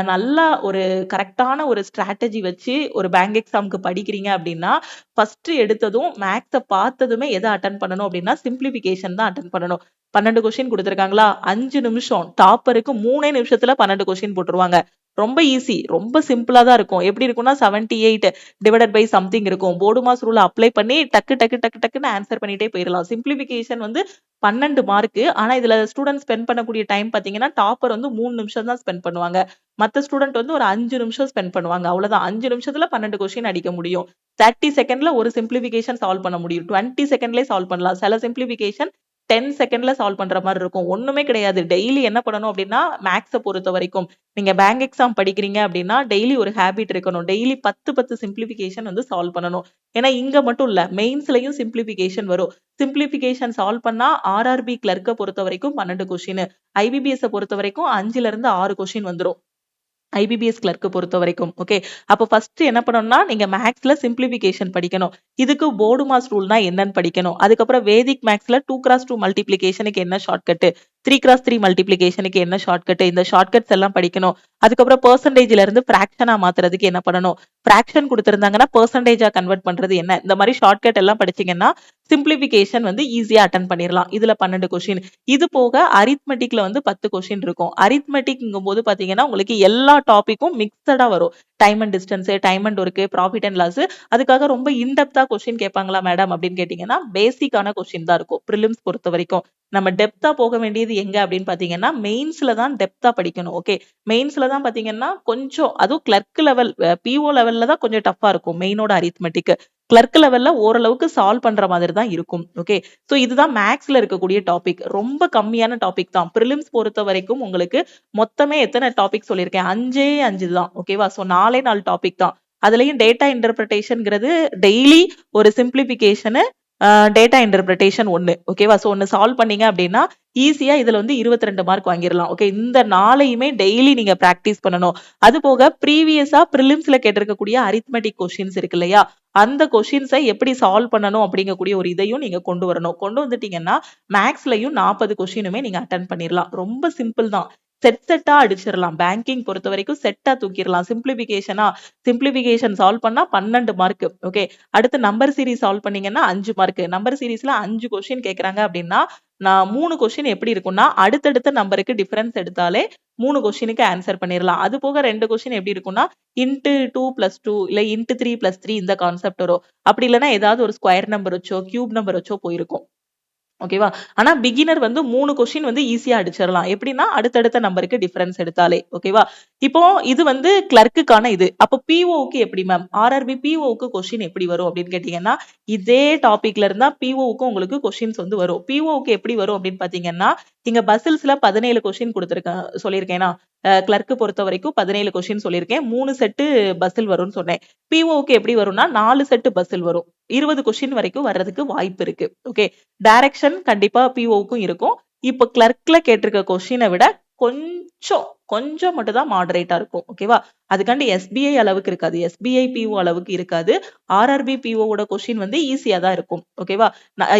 நல்லா ஒரு கரெக்டான ஒரு ஸ்ட்ராட்டஜி வச்சு ஒரு பேங்க் எக்ஸாமுக்கு படிக்கிறீங்க அப்படின்னா ஃபர்ஸ்ட் எடுத்ததும் மேக்ஸை பார்த்ததுமே எதை அட்டன் பண்ணணும் அப்படின்னா சிம்பிளிபிகேஷன் தான் அட்டன் பண்ணணும். 12 கொஸ்டின் கொடுத்திருக்காங்களா, 5 நிமிஷம். டாப்பருக்கு 3 நிமிஷத்துல 12 கொஸ்டின் போட்டுருவாங்க. ரொம்ப ஈஸி, ரொம்ப சிம்பிளா தான் இருக்கும். எப்படி இருக்கும்னா 78 டிவைடட் பை சம்திங் இருக்கும். போர்டு மாஸ் ரூல் அப்ளை பண்ணி டக்கு டக்கு டக்கு டக்குன்னு ஆன்சர் பண்ணிட்டே போயிடலாம். சிம்பிளிபிகேஷன் வந்து 12 மார்க்கு. ஆனா இதுல ஸ்டூடெண்ட் ஸ்பெண்ட் பண்ணக்கூடிய டைம் பாத்தீங்கன்னா டாப்பர் வந்து 3 நிமிஷம் தான் ஸ்பெண்ட் பண்ணுவாங்க. மத்த ஸ்டூடெண்ட் வந்து ஒரு 5 நிமிஷம் ஸ்பெண்ட் பண்ணுவாங்க. அவ்வளவுதான். 5 நிமிஷத்துல 12 கொஸ்டின் அடிக்க முடியும். 30 செகண்ட்ல ஒரு சிம்பிளிபிகேஷன் சால்வ் பண்ண முடியும். 20 செகண்ட்லயே சால்வ் பண்ணலாம். சில சிம்பிளிபிகேஷன் 10 செகண்ட்ல சால்வ் பண்ற மாதிரி இருக்கும். ஒண்ணுமே கிடையாது. டெய்லி என்ன பண்ணணும் அப்படின்னா மேக்ஸை பொறுத்த வரைக்கும் நீங்க பேங்க் எக்ஸாம் படிக்கிறீங்க அப்படின்னா டெய்லி ஒரு ஹேபிட் இருக்கணும். டெய்லி 10 சிம்பிளிபிகேஷன் வந்து சால்வ் பண்ணணும். ஏன்னா இங்க மட்டும் இல்ல, மெயின்ஸ்லயும் சிம்பிளிபிகேஷன் வரும். சிம்பிளிபிகேஷன் சால்வ் பண்ணா ஆர்ஆர்பி கிளர்க்கை பொறுத்த வரைக்கும் 12 கொஸ்டின், ஐபிபிஎஸ் பொறுத்த வரைக்கும் 5ல இருந்து 6 கொஸ்டின் வந்துடும். ஐபிபிஎஸ் கிளர்க்கு பொறுத்த வரைக்கும். ஓகே, அப்போ ஃபர்ஸ்ட் என்ன பண்ணணும்னா நீங்க மேக்ஸ்ல சிம்பிளிபிகேஷன் படிக்கணும். இதுக்கு போர்டு மாஸ் ரூல்னா என்னன்னு படிக்கணும். அதுக்கப்புறம் வேதிக் மேக்ஸ்ல 2x2 மல்டிபிளிகேஷனுக்கு என்ன ஷார்ட்கட், 3x3 மல்டிபிளிகேஷனுக்கு என்ன ஷார்ட்கட், இந்த ஷார்ட்கட்ஸ் எல்லாம் படிக்கணும். அதுக்கப்புறம் பெர்சன்டேஜ்ல இருந்து பிராக்ஷனா மாத்துறதுக்கு என்ன பண்ணணும், பிராக்ஷன் கொடுத்திருந்தாங்கன்னா பெர்சன்டேஜா கன்வெர்ட் பண்றது என்ன, இந்த மாதிரி ஷார்ட்கட் எல்லாம் படிச்சீங்கன்னா சிம்பிளிபிகேஷன் வந்து ஈஸியா அட்டன் பண்ணிடலாம். இதுல 12 கொஸ்டின். இது போக அரித்மெட்டிக்ல வந்து 10 கொஸ்டின் இருக்கும். அரித்மெட்டிக்ங்கும் போது பாத்தீங்கன்னா உங்களுக்கு எல்லா டாபிக்கும் மிக்சடா வரும். Time and distance, time and work, profit and loss. அதுக்காக ரொம்ப இன்டெப்தா கொஸ்டின் கேட்பாங்களா மேடம் அப்படின்னு கேட்டீங்கன்னா பேசிக்கான கொஸ்டின் தான் இருக்கும் பிரிலிம்ஸ் பொறுத்த வரைக்கும். நம்ம டெப்தா போக வேண்டியது எங்க அப்படின்னு பாத்தீங்கன்னா மெயின்ஸ்ல தான் டெப்தா படிக்கணும். ஓகே, மெயின்ஸ்ல தான் பாத்தீங்கன்னா கொஞ்சம், அதுவும் கிளர்க் லெவல் பிஓ லெவல்ல தான் கொஞ்சம் டஃபா இருக்கும் மெயினோட அரித்மெட்டிக். கிளர்க் லெவல்ல ஓரளவுக்கு சால்வ் பண்ற மாதிரி தான் இருக்கும். ஓகே, சோ இதுதான் மேக்ஸ்ல இருக்கக்கூடிய டாபிக். ரொம்ப கம்மியான டாபிக் தான். பிரிலிம்ஸ் பொறுத்த வரைக்கும் உங்களுக்கு மொத்தமே எத்தனை டாபிக் சொல்லியிருக்கேன், 5 தான். ஓகேவா, சோ 4 டாபிக் தான். அதுலயும் டேட்டா இன்டர்பிரேஷன்ங்கிறது டெய்லி ஒரு சிம்பிளிபிகேஷனு, டேட்டா இன்டர்பிரேஷன் 1. ஓகேவா, சோ 1 சால்வ் பண்ணீங்க அப்படின்னா ஈஸியா இதுல வந்து 22 மார்க் வாங்கிடலாம். ஓகே, இந்த 4யுமே டெய்லி நீங்க பிராக்டிஸ் பண்ணணும். அது போக ப்ரீவியஸா பிரிலிம்ஸ்ல கேட்டிருக்கக்கூடிய அரித்மெட்டிக் கொஸ்டின்ஸ் இருக்கு இல்லையா, அந்த கொஸ்டின்ஸை எப்படி சால்வ் பண்ணணும் அப்படிங்கக்கூடிய ஒரு இதையும் நீங்க கொண்டு வரணும். கொண்டு வந்துட்டீங்கன்னா மேக்ஸ்லயும் 40 கொஸ்டினுமே நீங்க அட்டன் பண்ணிடலாம். ரொம்ப சிம்பிள் தான். செட்டா அடிச்சிடலாம். பேங்கிங் பொறுத்த வரைக்கும் செட்டா தூக்கிடலாம். சிம்பிளிபிகேஷன் சால்வ் பண்ணா 12 மார்க். ஓகே, அடுத்து நம்பர் சீரிஸ் சால்வ் பண்ணீங்கன்னா 5 மார்க். நம்பர் சீரிஸ்ல 5 கொஸ்டின் கேக்குறாங்க அப்படின்னா நான் 3 கொஸ்டின் எப்படி இருக்கும்னா அடுத்தடுத்த நம்பருக்கு டிஃபரன்ஸ் எடுத்தாலே 3 கொஸ்டினுக்கு ஆன்சர் பண்ணிடலாம். அது போக 2 கொஸ்டின் எப்படி இருக்கும்னா இன்ட்டு 2+2 இல்ல இன்ட்டு 3+3 இந்த கான்செப்ட் வரும். அப்படி இல்லைன்னா ஏதாவது ஒரு ஸ்கொயர் நம்பர் வச்சோ கியூப் நம்பர் வச்சோ போயிருக்கும். ஓகேவா, ஆனா பிகினர் வந்து 3 கொஸ்டின் வந்து ஈஸியா அடிச்சிடலாம். எப்படின்னா அடுத்தடுத்த நம்பருக்கு டிஃபரன்ஸ் எடுத்தாலே. ஓகேவா, இப்போ இது வந்து கிளர்க்குக்கான இது. அப்போ பிஓக்கு எப்படி மேம், ஆர்ஆர்பி பிஓக்கு கொஸ்டின் எப்படி வரும் அப்படின்னு கேட்டீங்கன்னா இதே டாபிக்ல இருந்தா பிஓக்கு உங்களுக்கு கொஸ்டின்ஸ் வந்து வரும். பிஓக்கு எப்படி வரும் அப்படின்னு பாத்தீங்கன்னா இங்க பசில்ஸ்ல 17 கொஸ்டின் கொடுத்துருக்கேன் சொல்லியிருக்கேன்னா, கிளர்க்கு பொறுத்த வரைக்கும் 17 கொஸ்டின் சொல்லியிருக்கேன். 3 செட்டு பசில் வரும்னு சொன்னேன். பிஓக்கு எப்படி வரும்னா 4 செட்டு பசில் வரும். 20 கொஸ்டின் வரைக்கும் வர்றதுக்கு வாய்ப்பு இருக்கு. ஓகே, டைரக்ஷன் கண்டிப்பா பிஓக்கும் இருக்கும். இப்போ கிளர்க்ல கேட்டிருக்க கொஸ்டினை விட கொஞ்சம் மட்டும் தான் மாடரேட்டா இருக்கும். ஓகேவா, அதுக்காண்டி எஸ்பிஐ அளவுக்கு இருக்காது, எஸ்பிஐ பிஓ அளவுக்கு இருக்காது. ஆர்ஆர்பி பிஓட கொஸ்டின் வந்து ஈஸியா தான் இருக்கும். ஓகேவா,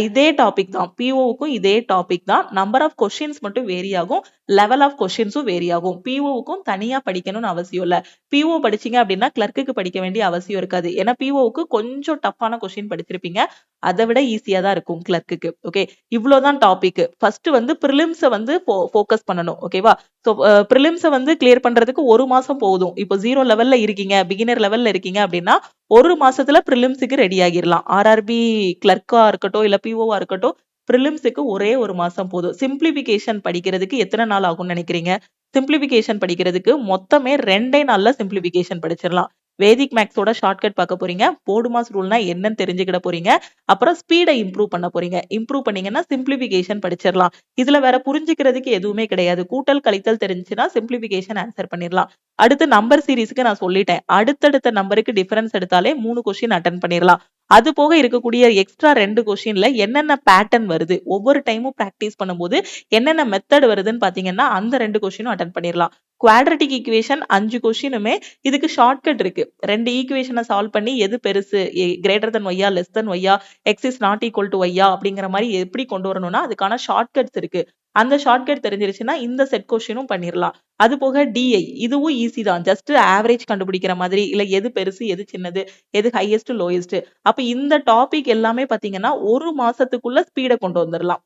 இதே டாபிக் தான், பிஓவுக்கும் இதே டாபிக் தான். நம்பர் ஆஃப் கொஸ்டின்ஸ் மட்டும் வேரி ஆகும், லெவல் ஆஃப் கொஸ்டின்ஸும் வேரி ஆகும். பிஓவுக்கும் தனியா படிக்கணும்னு அவசியம் இல்ல. பிஓ படிச்சீங்க அப்படின்னா கிளர்க்குக்கு படிக்க வேண்டிய அவசியம் இருக்காது. ஏன்னா பிஓவுக்கு கொஞ்சம் டஃப்பான கொஸ்டின் படிச்சிருப்பீங்க, அதை விட ஈஸியா தான் இருக்கும் கிளர்க்குக்கு. ஓகே, இவ்வளவுதான் டாபிக். ஃபர்ஸ்ட் வந்து பிரிலிம்ஸை வந்து ஃபோக்கஸ் பண்ணணும். ஓகேவா, சோ பிரிலிம்ஸை வந்து கிளியர் பண்றதுக்கு 1 மாசம் போதும். இப்போ 0 லெவல்ல இருக்கீங்க, பிகினர் லெவல்ல இருக்கீங்க அப்படின்னா 1 மாசத்துல பிரிலிம்ஸுக்கு ரெடி ஆகிடலாம். ஆர்ஆர்பி கிளர்க்கா இருக்கட்டும் இல்ல பிஓவா இருக்கட்டும், பிரிலிம்ஸுக்கு ஒரே 1 மாசம் போதும். சிம்பிளிபிகேஷன் படிக்கிறதுக்கு எத்தனை நாள் ஆகும்னு நினைக்கிறீங்க? சிம்பிளிபிகேஷன் படிக்கிறதுக்கு மொத்தமே 2 நாள்ல சிம்பிளிபிகேஷன் படிச்சிடலாம். வேதிக் மேக்ஸோட ஷார்ட்கட் பார்க்க போறீங்க, போர்டு மாஸ் ரூல்னா என்னன்னு தெரிஞ்சுக்கிட போறீங்க, அப்புறம் ஸ்பீடை இம்ப்ரூவ் பண்ண போறீங்க. இம்ப்ரூவ் பண்ணீங்கன்னா சிம்பிளிபிகேஷன் படிச்சிடலாம். இதுல வேற புரிஞ்சுக்கிறதுக்கு எதுவுமே கிடையாது. கூட்டல் கழித்தல் தெரிஞ்சுன்னா சிம்பிளிபிகேஷன் ஆன்சர் பண்ணிடலாம். அடுத்து நம்பர் சீரிஸ்க்கு நான் சொல்லிட்டேன், அடுத்தடுத்த நம்பருக்கு டிஃபரன்ஸ் எடுத்தாலே 3 கொஸ்டின் அட்டன் பண்ணிடலாம். அது போக இருக்கக்கூடிய எக்ஸ்ட்ரா 2 கொஸ்டின்ல என்னென்ன பேட்டர்ன் வருது, ஒவ்வொரு டைமும் பிராக்டிஸ் பண்ணும்போது என்னென்ன மெத்தட் வருதுன்னு பாத்தீங்கன்னா அந்த 2 கொஸ்டினும் அட்டன் பண்ணிடலாம். குவாட்ரட்டிக் ஈக்குவேஷன் 5 கொஸ்டினுமே இதுக்கு ஷார்ட்கட் இருக்கு. 2 ஈக்குவேஷனை சால்வ் பண்ணி எது பெருசு, கிரேட்டர் தன் ஒய்யா லெஸ் தன் ஒய்யா, x is not equal to ஒய்யா அப்படிங்கிற மாதிரி எப்படி கொண்டு வரணும்னா அதுக்கான ஷார்ட்கட்ஸ் இருக்கு. அந்த ஷார்ட்கட் தெரிஞ்சிருச்சுன்னா இந்த செட் கொஸ்டினும் பண்ணிடலாம். அது போக டிஐ இதுவும் ஈஸி தான். ஜஸ்ட் ஆவரேஜ் கண்டுபிடிக்கிற மாதிரி, இல்ல எது பெருசு எது சின்னது, எது ஹையஸ்ட் லோயஸ்ட். அப்ப இந்த டாபிக் எல்லாமே பாத்தீங்கன்னா 1 மாசத்துக்குள்ள ஸ்பீடை கொண்டு வந்துடலாம்.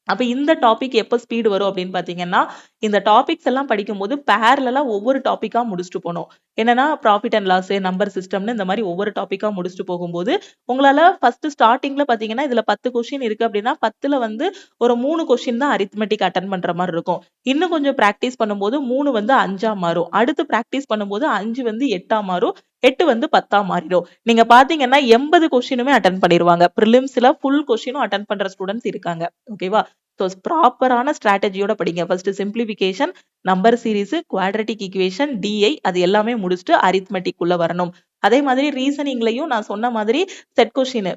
அப்ப இந்த டாபிக் எப்ப ஸ்பீடு வரும் அப்படின்னு பாத்தீங்கன்னா இந்த டாபிக்ஸ் எல்லாம் படிக்கும்போது பேரலா ஒவ்வொரு டாபிக்கா முடிச்சுட்டு போனோம். என்னன்னா ப்ராஃபிட் அண்ட் லாஸ், நம்பர் சிஸ்டம்னு இந்த மாதிரி ஒவ்வொரு டாபிக்கா முடிச்சுட்டு போகும்போது உங்களால ஃபர்ஸ்ட் ஸ்டார்டிங்ல பாத்தீங்கன்னா இதுல 10 கொஸ்டின் இருக்கு அப்படின்னா 10ல வந்து ஒரு 3 கொஸ்டின் தான் அரித்மெட்டிக் அட்டன் பண்ற மாதிரி இருக்கும். இன்னும் கொஞ்சம் பிராக்டிஸ் பண்ணும்போது 3 வந்து 5ஆ மாறும். அடுத்து பிராக்டிஸ் பண்ணும்போது 5 வந்து 8ஆ மாறும். 8 வந்து 10 மாறிடும். நீங்க பாத்தீங்கன்னா 80 கொஸ்டினுமே அட்டன் பண்ணிடுவாங்க. ப்ரிலிம்ஸ்ல ஃபுல் கொஸ்டினும் அட்டன் பண்ற ஸ்டூடெண்ட்ஸ் இருக்காங்க. ஓகேவா? ஸோ ப்ராப்பரான ஸ்ட்ராட்டஜியோட படிங்க. First simplification, number series, quadratic equation, DI அது எல்லாமே முடிச்சுட்டு அரித்மெட்டிக் உள்ள வரணும். அதே மாதிரி ரீசனிங்லயும் நான் சொன்ன மாதிரி செட் கொஸ்டின்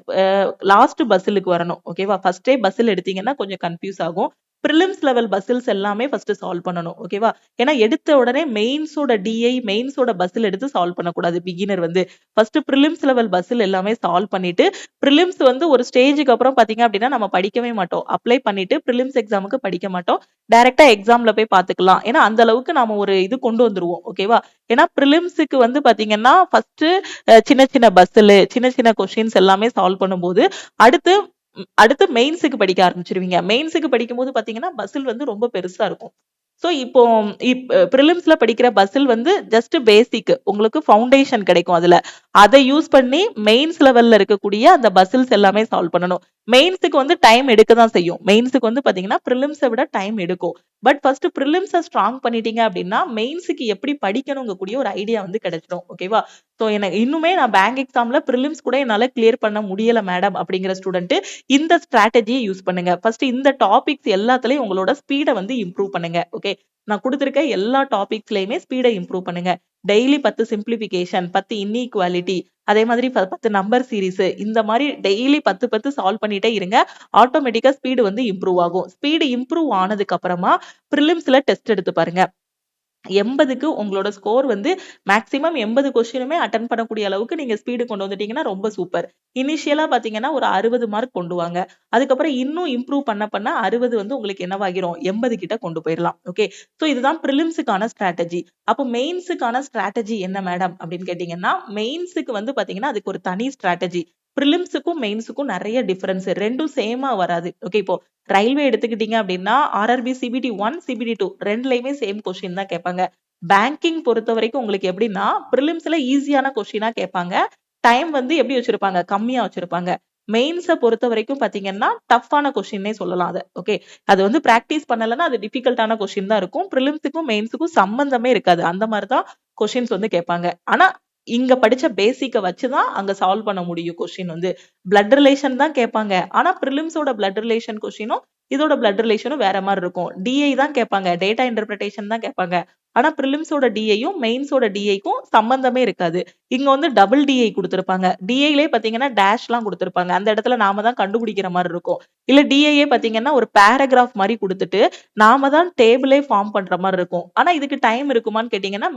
லாஸ்ட் பஸ்ஸிலுக்கு வரணும். ஓகேவா? ஃபர்ஸ்டே பஸ்ஸில் எடுத்தீங்கன்னா கொஞ்சம் கன்ஃபியூஸ் ஆகும். ப்ரிலிம்ஸ் லெவல் பஸ்ஸில்ஸ் எல்லாமே ஃபர்ஸ்ட் சால்வ் பண்ணணும். ஓகேவா? ஏன்னா எடுத்த உடனே மெயின்ஸோட டிஐ மெயின்ஸோட பஸ்ஸில் எடுத்து சால்வ் பண்ணக்கூடாது. பிகினர் வந்து ஃபர்ஸ்ட் ப்ரிலிம்ஸ் லெவல் பஸ்ஸில் எல்லாமே சால்வ் பண்ணிட்டு ப்ரிலிம்ஸ் வந்து ஒரு ஸ்டேஜுக்கு அப்புறம் பாத்தீங்க அப்படின்னா நம்ம படிக்கவே மாட்டோம். அப்ளை பண்ணிட்டு ப்ரிலிம்ஸ் எக்ஸாமுக்கு படிக்க மாட்டோம். டைரக்டா எக்ஸாம்ல போய் பாத்துக்கலாம். ஏன்னா அந்த அளவுக்கு நாம ஒரு இது கொண்டு வந்துருவோம். ஓகேவா? ஏன்னா ப்ரிலிம்ஸுக்கு வந்து பாத்தீங்கன்னா ஃபர்ஸ்ட் சின்ன சின்ன பஸ்ஸில் சின்ன சின்ன கொஸ்டின்ஸ் எல்லாமே சால்வ் பண்ணும்போது அடுத்து அடுத்து மெயின்ஸுக்கு படிக்க ஆரம்பிச்சிருவீங்க. மெயின்ஸுக்கு படிக்கும்போது பாத்தீங்கன்னா பஸ்ஸில் வந்து ரொம்ப பெருசா இருக்கும். ஸோ இப்போ ப்ரிலிம்ஸ்ல படிக்கிற பஸ்ஸில் வந்து ஜஸ்ட் பேசிக் உங்களுக்கு ஃபவுண்டேஷன் கிடைக்கும். அதுல அதை யூஸ் பண்ணி மெயின்ஸ் லெவல்ல இருக்கக்கூடிய அந்த பஸ்ஸில்ஸ் எல்லாமே சால்வ் பண்ணணும். மெயின்ஸுக்கு வந்து டைம் எடுக்க தான் செய்யும். மெயின்ஸுக்கு வந்து பாத்தீங்கன்னா ப்ரிலிம்ஸை விட டைம் எடுக்கும். பட் ஃபர்ஸ்ட் ப்ரிலிம்ஸை ஸ்ட்ராங் பண்ணிட்டீங்க அப்படின்னா மெயின்ஸுக்கு எப்படி படிக்கணுங்க கூடிய ஒரு ஐடியா வந்து கிடைச்சிடும். ஓகேவா? ஸோ எனக்கு இன்னுமே நான் பேங்க் எக்ஸாம்ல ப்ரிலிம்ஸ் கூட என்னால கிளியர் பண்ண முடியல மேடம் அப்படிங்கிற ஸ்டூடெண்ட் இந்த ஸ்ட்ராட்டஜியை யூஸ் பண்ணுங்க. ஃபர்ஸ்ட் இந்த டாபிக்ஸ் எல்லாத்துலயும் உங்களோட ஸ்பீடை வந்து இம்ப்ரூவ் பண்ணுங்க. ஓகே, நான் கொடுத்திருக்க எல்லா டாபிக்ஸ்லயுமே ஸ்பீடை இம்ப்ரூவ் பண்ணுங்க. டெய்லி 10 சிம்பிளிபிகேஷன், 10 இன்இக்வாலிட்டி, அதே மாதிரி 10 நம்பர் சீரிஸ், இந்த மாதிரி டெய்லி 10 சால்வ் பண்ணிட்டே இருங்க. ஆட்டோமேட்டிக்கா ஸ்பீடு வந்து இம்ப்ரூவ் ஆகும். ஸ்பீடு இம்ப்ரூவ் ஆனதுக்கு அப்புறமா ப்ரிலிம்ஸ்ல டெஸ்ட் எடுத்து பாருங்க. 80க்கு உங்களோட ஸ்கோர் வந்து மேக்ஸிமம் 80 கொஸ்டினுமே அட்டன் பண்ணக்கூடிய அளவுக்கு நீங்க ஸ்பீடு கொண்டு வந்துட்டீங்கன்னா ரொம்ப சூப்பர். இனிஷியலா பாத்தீங்கன்னா ஒரு 60 மார்க் கொண்டு வாங்க. அதுக்கப்புறம் இன்னும் இம்ப்ரூவ் பண்ண 60 வந்து உங்களுக்கு என்னவாகிரும் 80 கிட்ட கொண்டு போயிடலாம். ஓகே, சோ இதுதான் ப்ரிலிம்ஸுக்கான ஸ்ட்ராட்டஜி. அப்போ மெயின்ஸுக்கான ஸ்ட்ராட்டஜி என்ன மேடம் அப்படின்னு கேட்டீங்கன்னா, மெயின்ஸுக்கு வந்து பாத்தீங்கன்னா அதுக்கு ஒரு தனி ஸ்ட்ராட்டஜி. ப்ரிலிம்ஸுக்கும் மெயின்ஸுக்கும் நிறைய டிஃபரன்ஸ், ரெண்டும் சேமா வராது. ஓகே, இப்போ ரயில்வே எடுத்துக்கிட்டீங்க அப்படின்னா ஆர்ஆர்பி சிபிடி 1 சிபிடி 2 ரெண்டுலயுமே சேம் கொஸ்டின் தான் கேட்பாங்க. பேங்கிங் பொறுத்த வரைக்கும் உங்களுக்கு எப்படின்னா ப்ரிலிம்ஸ்ல ஈஸியான கொஸ்டினா கேட்பாங்க. டைம் வந்து எப்படி வச்சிருப்பாங்க, கம்மியா வச்சிருப்பாங்க. மெயின்ஸை பொறுத்த வரைக்கும் பாத்தீங்கன்னா டஃப்பான கொஸ்டின்னே சொல்லலாம் அதை. ஓகே, அது வந்து பிராக்டிஸ் பண்ணலன்னா அது டிஃபிகல்ட்டான கொஸ்டின் தான் இருக்கும். ப்ரிலிம்ஸுக்கும் மெயின்ஸுக்கும் சம்பந்தமே இருக்காது. அந்த மாதிரி தான் கொஸ்டின்ஸ் வந்து கேட்பாங்க. ஆனா இங்க படிச்ச பேசிக்கை வச்சுதான் அங்க சால்வ் பண்ண முடியும். கொஸ்டின் வந்து பிளட் ரிலேஷன் தான் கேட்பாங்க. ஆனா ப்ரிலிம்ஸோட பிளட் ரிலேஷன் கொஸ்டினும் இதோட பிளட் ரிலேஷனும் வேற மாதிரி இருக்கும். டிஐ தான் கேட்பாங்க, டேட்டா இன்டர்பிரேஷன் தான் கேட்பாங்க. ஆனா ப்ரிலிம்ஸோட டிஐயும் மெயின்ஸோட டிஐக்கும் சம்பந்தமே இருக்காது. இங்க வந்து டபுள் டிஐ கொடுத்திருப்பாங்க. டிஐலே பாத்தீங்கன்னா டேஷ் எல்லாம் கொடுத்திருப்பாங்க. அந்த இடத்துல நாம தான் கண்டுபிடிக்கிற மாதிரி இருக்கும். இல்ல டிஐயே பாத்தீங்கன்னா ஒரு பேராகிராஃப் மாதிரி கொடுத்துட்டு நாம தான் டேபிளே ஃபார்ம் பண்ற மாதிரி இருக்கும். ஆனா இதுக்கு டைம் இருக்குமான்னு கேட்டீங்கன்னா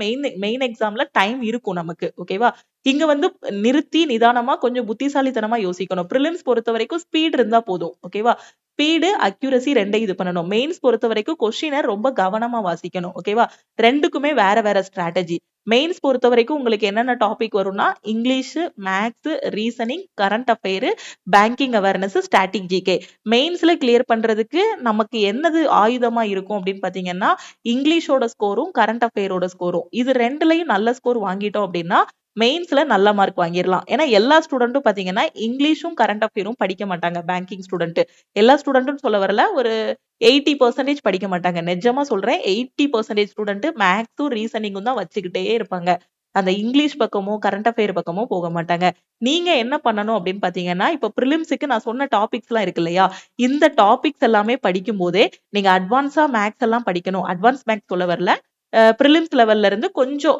மெயின் எக்ஸாம்ல டைம் இருக்கும் நமக்கு. ஓகேவா? இங்க வந்து நிறுத்தி நிதானமா கொஞ்சம் புத்திசாலித்தனமா யோசிக்கணும். ப்ரிலிம்ஸ் பொறுத்த வரைக்கும் ஸ்பீட் இருந்தா போதும். ஓகேவா? ஸ்பீடு, அக்யூரசி ரெண்டையும் இது பண்ணணும். மெயின்ஸ் பொறுத்த வரைக்கும் கொஸ்டினை ரொம்ப கவனமா வாசிக்கணும். ஓகேவா? ரெண்டுக்குமே வேற வேற ஸ்ட்ராட்டஜி. மெயின்ஸ் பொறுத்த வரைக்கும் உங்களுக்கு என்னென்ன டாபிக் வரும்னா English, maths, reasoning, current affair, banking awareness, static GK. மெயின்ஸ்ல கிளியர் பண்றதுக்கு நமக்கு என்னது ஆயுதமா இருக்கும் அப்படின்னு பாத்தீங்கன்னா இங்கிலீஷோட ஸ்கோரும் கரண்ட் அஃபேரோட ஸ்கோரும். இது ரெண்டுலயும் நல்ல ஸ்கோர் வாங்கிட்டோம் அப்படின்னா மெயின்ஸ்ல நல்ல மார்க் வாங்கிடலாம். ஏன்னா எல்லா ஸ்டூடெண்ட்டும் பாத்தீங்கன்னா இங்கிலீஷும் கரண்ட் அஃபேரும் படிக்க மாட்டாங்க. பேங்கிங் ஸ்டூடெண்ட் எல்லா ஸ்டூடெண்ட்டும் சொல்ல வரல, ஒரு 80% படிக்க மாட்டாங்க. நிஜமா சொல்றேன், 80% ஸ்டூடெண்ட் மேத்ஸும் ரீசனிங்கும் தான் வச்சுக்கிட்டே இருப்பாங்க. அந்த இங்கிலீஷ் பக்கமோ கரண்ட் அஃபேர் பக்கமோ போக மாட்டாங்க. நீங்க என்ன பண்ணணும் அப்படின்னு பாத்தீங்கன்னா, இப்ப ப்ரிலிம்ஸுக்கு நான் சொன்ன டாபிக்ஸ் எல்லாம் இருக்கு இல்லையா, இந்த டாபிக்ஸ் எல்லாமே படிக்கும் போதே நீங்க அட்வான்ஸா மேத்ஸ் எல்லாம் படிக்கணும். அட்வான்ஸ் மேத்ஸ் சொல்ல வரல, ப்ரிலிம்ஸ் லெவல்ல இருந்து கொஞ்சம்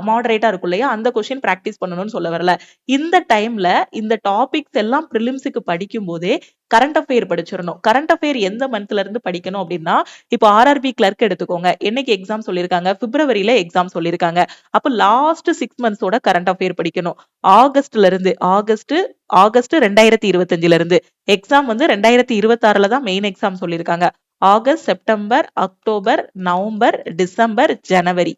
மாடரேட்டா இருக்கும் இல்லையா, அந்த கொஸ்டின் பிராக்டிஸ் பண்ணணும்னு சொல்ல வரல. இந்த டைம்ல இந்த டாபிக்ஸ் எல்லாம் ப்ரிலிம்ஸுக்கு படிக்கும் போதே கரண்ட் அஃபேர் படிச்சிடணும். கரண்ட் அஃபேர் எந்த மந்த்ல இருந்து படிக்கணும் அப்படின்னா, இப்போ ஆர்ஆர்பி கிளர்க் எடுத்துக்கோங்க. என்னைக்கு எக்ஸாம் சொல்லியிருக்காங்க, பிப்ரவரியில எக்ஸாம் சொல்லியிருக்காங்க. அப்போ லாஸ்ட் 6 மந்த்ஸோட கரண்ட் அஃபேர் படிக்கணும். ஆகஸ்ட்ல இருந்து ஆகஸ்ட் 2025ல இருந்து எக்ஸாம் வந்து 2026ல தான் மெயின் எக்ஸாம் சொல்லியிருக்காங்க. August, September, October, November, December, ஜனவரி.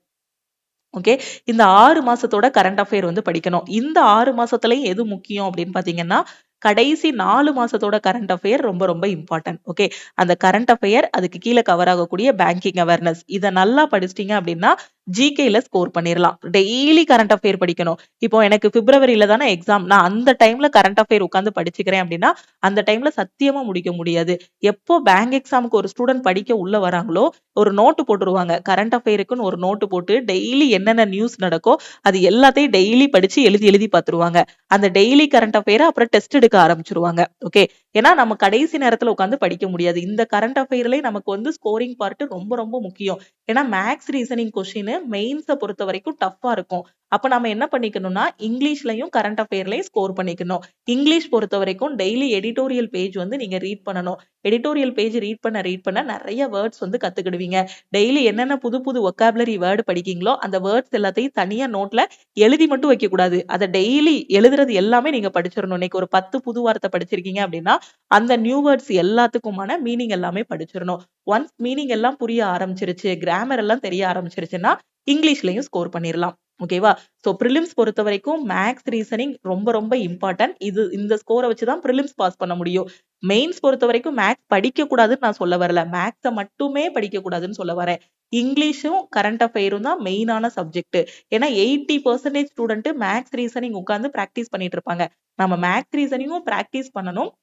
ஓகே, இந்த 6 மாசத்தோட கரண்ட் அஃபேர் வந்து படிக்கணும். இந்த 6 மாசத்துலயும் எது முக்கியம் அப்படின்னு பாத்தீங்கன்னா கடைசி 4 மாசத்தோட கரண்ட் அஃபேர் ரொம்ப ரொம்ப இம்பார்ட்டன்ட். ஓகே, அந்த கரண்ட் அஃபேர் அதுக்கு கீழே கவர் ஆகக்கூடிய பேங்கிங் அவேர்னஸ் இதை நல்லா படிச்சிட்டீங்க அப்படின்னா ஜிகேல ஸ்கோர் பண்ணிடலாம். டெய்லி கரண்ட் அஃபேர் படிக்கணும். இப்போ எனக்கு பிப்ரவரியில தானே எக்ஸாம், நான் அந்த டைம்ல கரண்ட் அஃபேர் உட்காந்து படிச்சுக்கிறேன் அப்படின்னா அந்த டைம்ல சத்தியமா முடிக்க முடியாது. எப்போ பேங்க் எக்ஸாமுக்கு ஒரு ஸ்டூடெண்ட் படிக்க உள்ள வராங்களோ ஒரு நோட்டு போட்டுருவாங்க. கரண்ட் அஃபேருக்குன்னு ஒரு நோட்டு போட்டு டெய்லி என்னென்ன நியூஸ் நடக்கோ அது எல்லாத்தையும் டெய்லி படிச்சு எழுதி எழுதி பார்த்துருவாங்க. அந்த டெய்லி கரண்ட் அஃபேரை அப்புறம் டெஸ்ட் எடுக்க ஆரம்பிச்சிருவாங்க. ஓகே, ஏன்னா நம்ம கடைசி நேரத்துல உட்காந்து படிக்க முடியாது. இந்த கரண்ட் அஃபேர்லயே நமக்கு வந்து ஸ்கோரிங் பார்ட் ரொம்ப ரொம்ப முக்கியம். ஏன்னா மேக்ஸ் ரீசனிங் கொஸ்டின் மெயின்ஸை பொறுத்த வரைக்கும் டஃப்பா இருக்கும். அப்ப நம்ம என்ன பண்ணிக்கணும்னா இங்கிலீஷ்லயும் கரண்ட் அஃபேர்லயும் ஸ்கோர் பண்ணிக்கணும். இங்கிலீஷ் பொறுத்த வரைக்கும் டெய்லி எடிட்டோரியல் பேஜ் வந்து நீங்க ரீட் பண்ணணும். எடிட்டோரியல் பேஜ் ரீட் பண்ண நிறைய வேர்ட்ஸ் வந்து கத்துக்கிடுவீங்க. டெய்லி என்னென்ன புது புது ஒக்காபுலரி வேர்டு படிக்கீங்களோ அந்த வேர்ட்ஸ் எல்லாத்தையும் தனியா நோட்ல எழுதி மட்டும் வைக்க கூடாது. அதை டெய்லி எழுதுறது எல்லாமே நீங்க படிச்சிடணும். இன்னைக்கு ஒரு 10 புது வார்த்தை படிச்சிருக்கீங்க அப்படின்னா அந்த நியூ வேர்ட்ஸ் எல்லாத்துக்குமான மீனிங் எல்லாமே படிச்சிடணும். ஒன்ஸ் மீனிங் எல்லாம் புரிய ஆரம்பிச்சிருச்சு, கிராமர் எல்லாம் தெரிய ஆரம்பிச்சிருச்சுன்னா இங்கிலீஷ்லயும் ஸ்கோர் பண்ணிடலாம். ஓகேவா? சோ ப்ரிலிம்ஸ் பொறுத்த வரைக்கும் மேக்ஸ் ரீசனிங் ரொம்ப ரொம்ப இம்பார்ட்டன்ட். இந்த ஸ்கோரை வச்சுதான் ப்ரிலிம்ஸ் பாஸ் பண்ண முடியும். மெயின்ஸ் பொறுத்த வரைக்கும் மேக்ஸ் படிக்க கூடாதுன்னு நான் சொல்ல வரல, மேக்ஸை மட்டுமே படிக்க கூடாதுன்னு சொல்ல வரேன். இங்கிலீஷும் கரண்ட் அஃபேரும் தான் மெயினான சப்ஜெக்ட். ஏன்னா 80% ஸ்டூடெண்ட் மேக்ஸ் ரீசனிங் உட்கார்ந்து பிராக்டிஸ் பண்ணிட்டு இருப்பாங்க. நம்ம மேக்ஸ் ரீசனிங்கும் பிராக்டிஸ் பண்ணணும்.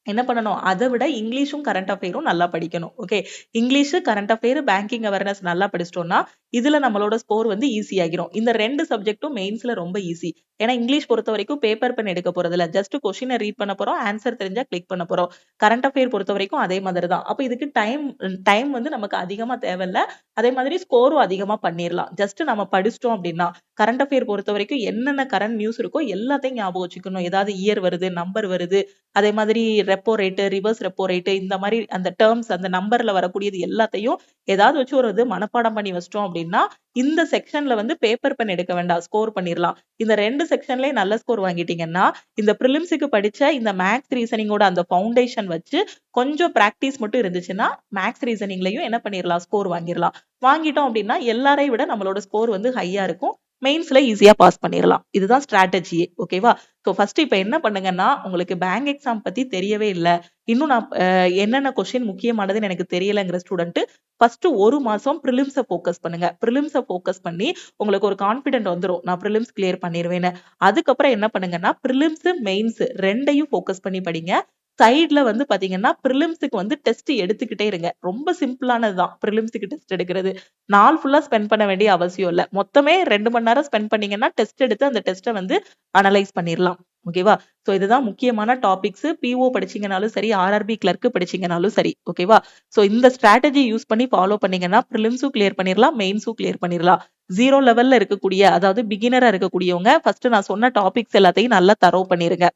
என்ன பண்ணணும், அதை விட இங்கிலீஷும் கரண்ட் அஃபேரும் நல்லா படிக்கணும். Okay, English current affair banking awareness நல்லா படிச்சிட்டோம்னா இதுல நம்மளோட ஸ்கோர் வந்து ஈஸி ஆகிரும். இந்த 2 சப்ஜெக்டும் மெயின்ஸ்ல ரொம்ப ஈஸி. ஏன்னா இங்கிலீஷ் பொறுத்த வரைக்கும் பேப்பர் பென் எடுக்க போறது இல்ல, ஜஸ்ட் கொஸ்டினை ரீட் பண்ண போறோம், ஆன்சர் தெரிஞ்சா கிளிக் பண்ண போறோம். கரண்ட் அஃபேர் பொறுத்த வரைக்கும் அதே மாதிரி தான். அப்ப இதுக்கு டைம் வந்து நமக்கு அதிகமா தேவையில்ல. அதே மாதிரி ஸ்கோரும் அதிகமா பண்ணிடலாம். ஜஸ்ட் நம்ம படிச்சிட்டோம் அப்படின்னா. கரண்ட் அஃபேர் பொறுத்த வரைக்கும் என்னென்ன கரண்ட் நியூஸ் இருக்கோ எல்லாத்தையும் ஞாபகம் வச்சுக்கணும். ஏதாவது இயர் வருது, நம்பர் வருது, அதே மாதிரி repo rate, reverse repo rate, இந்த மாதிரி அந்த டேர்ம்ஸ் அந்த நம்பர்ல வரக்கூடியது எல்லாத்தையும் ஏதாவது வச்சு ஒரு இது மனப்பாடம் பண்ணி வச்சிட்டோம் அப்படின்னா இந்த செக்ஷன்ல வந்து பேப்பர் பென் எடுக்க வேண்டாம், ஸ்கோர் பண்ணிடலாம். இந்த 2 செக்ஷன்லயே நல்ல ஸ்கோர் வாங்கிட்டீங்கன்னா இந்த ப்ரிலிம்ஸுக்கு படிச்ச இந்த மேக்ஸ் ரீசனிங்கோட அந்த ஃபவுண்டேஷன் வச்சு கொஞ்சம் பிராக்டிஸ் மட்டும் இருந்துச்சுன்னா மேக்ஸ் ரீசனிங்லயும் என்ன பண்ணிடலாம், ஸ்கோர் வாங்கிடலாம். வாங்கிட்டோம் அப்படின்னா எல்லாரையும் விட நம்மளோட ஸ்கோர் வந்து ஹையா இருக்கும். மெயின்ஸ்ல ஈஸியா பாஸ் பண்ணிடலாம். இதுதான் ஸ்ட்ராட்டஜியே. ஓகேவா? ஸோ ஃபர்ஸ்ட் இப்போ என்ன பண்ணுங்கன்னா, உங்களுக்கு பேங்க் எக்ஸாம் பத்தி தெரியவே இல்லை, இன்னும் நான் என்னென்ன கொஸ்டின் முக்கியமானதுன்னு எனக்கு தெரியலைங்கிற ஸ்டூடெண்ட் ஃபர்ஸ்ட் 1 மாசம் ப்ரிலிம்ஸை ஃபோக்கஸ் பண்ணுங்க. ப்ரிலிம்ஸை ஃபோக்கஸ் பண்ணி உங்களுக்கு ஒரு கான்ஃபிடென்ட் வந்துடும், நான் ப்ரிலிம்ஸ் கிளியர் பண்ணிடுவேன்னு. அதுக்கப்புறம் என்ன பண்ணுங்கன்னா ப்ரிலிம்ஸ் மெயின்ஸ் ரெண்டையும் ஃபோக்கஸ் பண்ணி படிங்க. சைட்ல வந்து பாத்தீங்கன்னா ப்ரிலிம்ஸுக்கு வந்து டெஸ்ட் எடுத்துக்கிட்டே இருங்க. ரொம்ப சிம்பிளானது தான் ப்ரிலிம்ஸுக்கு டெஸ்ட் எடுக்கிறது. நாள் ஃபுல்லா ஸ்பெண்ட் பண்ண வேண்டிய அவசியம் இல்லை. மொத்தமே 2 மணி நேரம் ஸ்பெண்ட் பண்ணீங்கன்னா டெஸ்ட் எடுத்து அந்த டெஸ்ட்டை வந்து அனலைஸ் பண்ணிடலாம். ஓகேவா? சோ இதுதான் முக்கியமான டாபிக்ஸ். பிஓ படிச்சீங்கனாலும் சரி, ஆர்ஆர்பி கிளர்க் படிச்சீங்கனாலும் சரி. ஓகேவா? சோ இந்த ஸ்ட்ராட்டஜி யூஸ் பண்ணி ஃபாலோ பண்ணீங்கன்னா ப்ரிலிம்ஸும் கிளியர் பண்ணிடலாம், மெயின்ஸும் கிளியர் பண்ணிடலாம். 0 லெவல்ல இருக்கக்கூடிய, அதாவது பிகினரா இருக்கக்கூடியவங்க ஃபர்ஸ்ட் நான் சொன்ன டாபிக்ஸ் எல்லாத்தையும் நல்லா தரவு பண்ணிருங்க.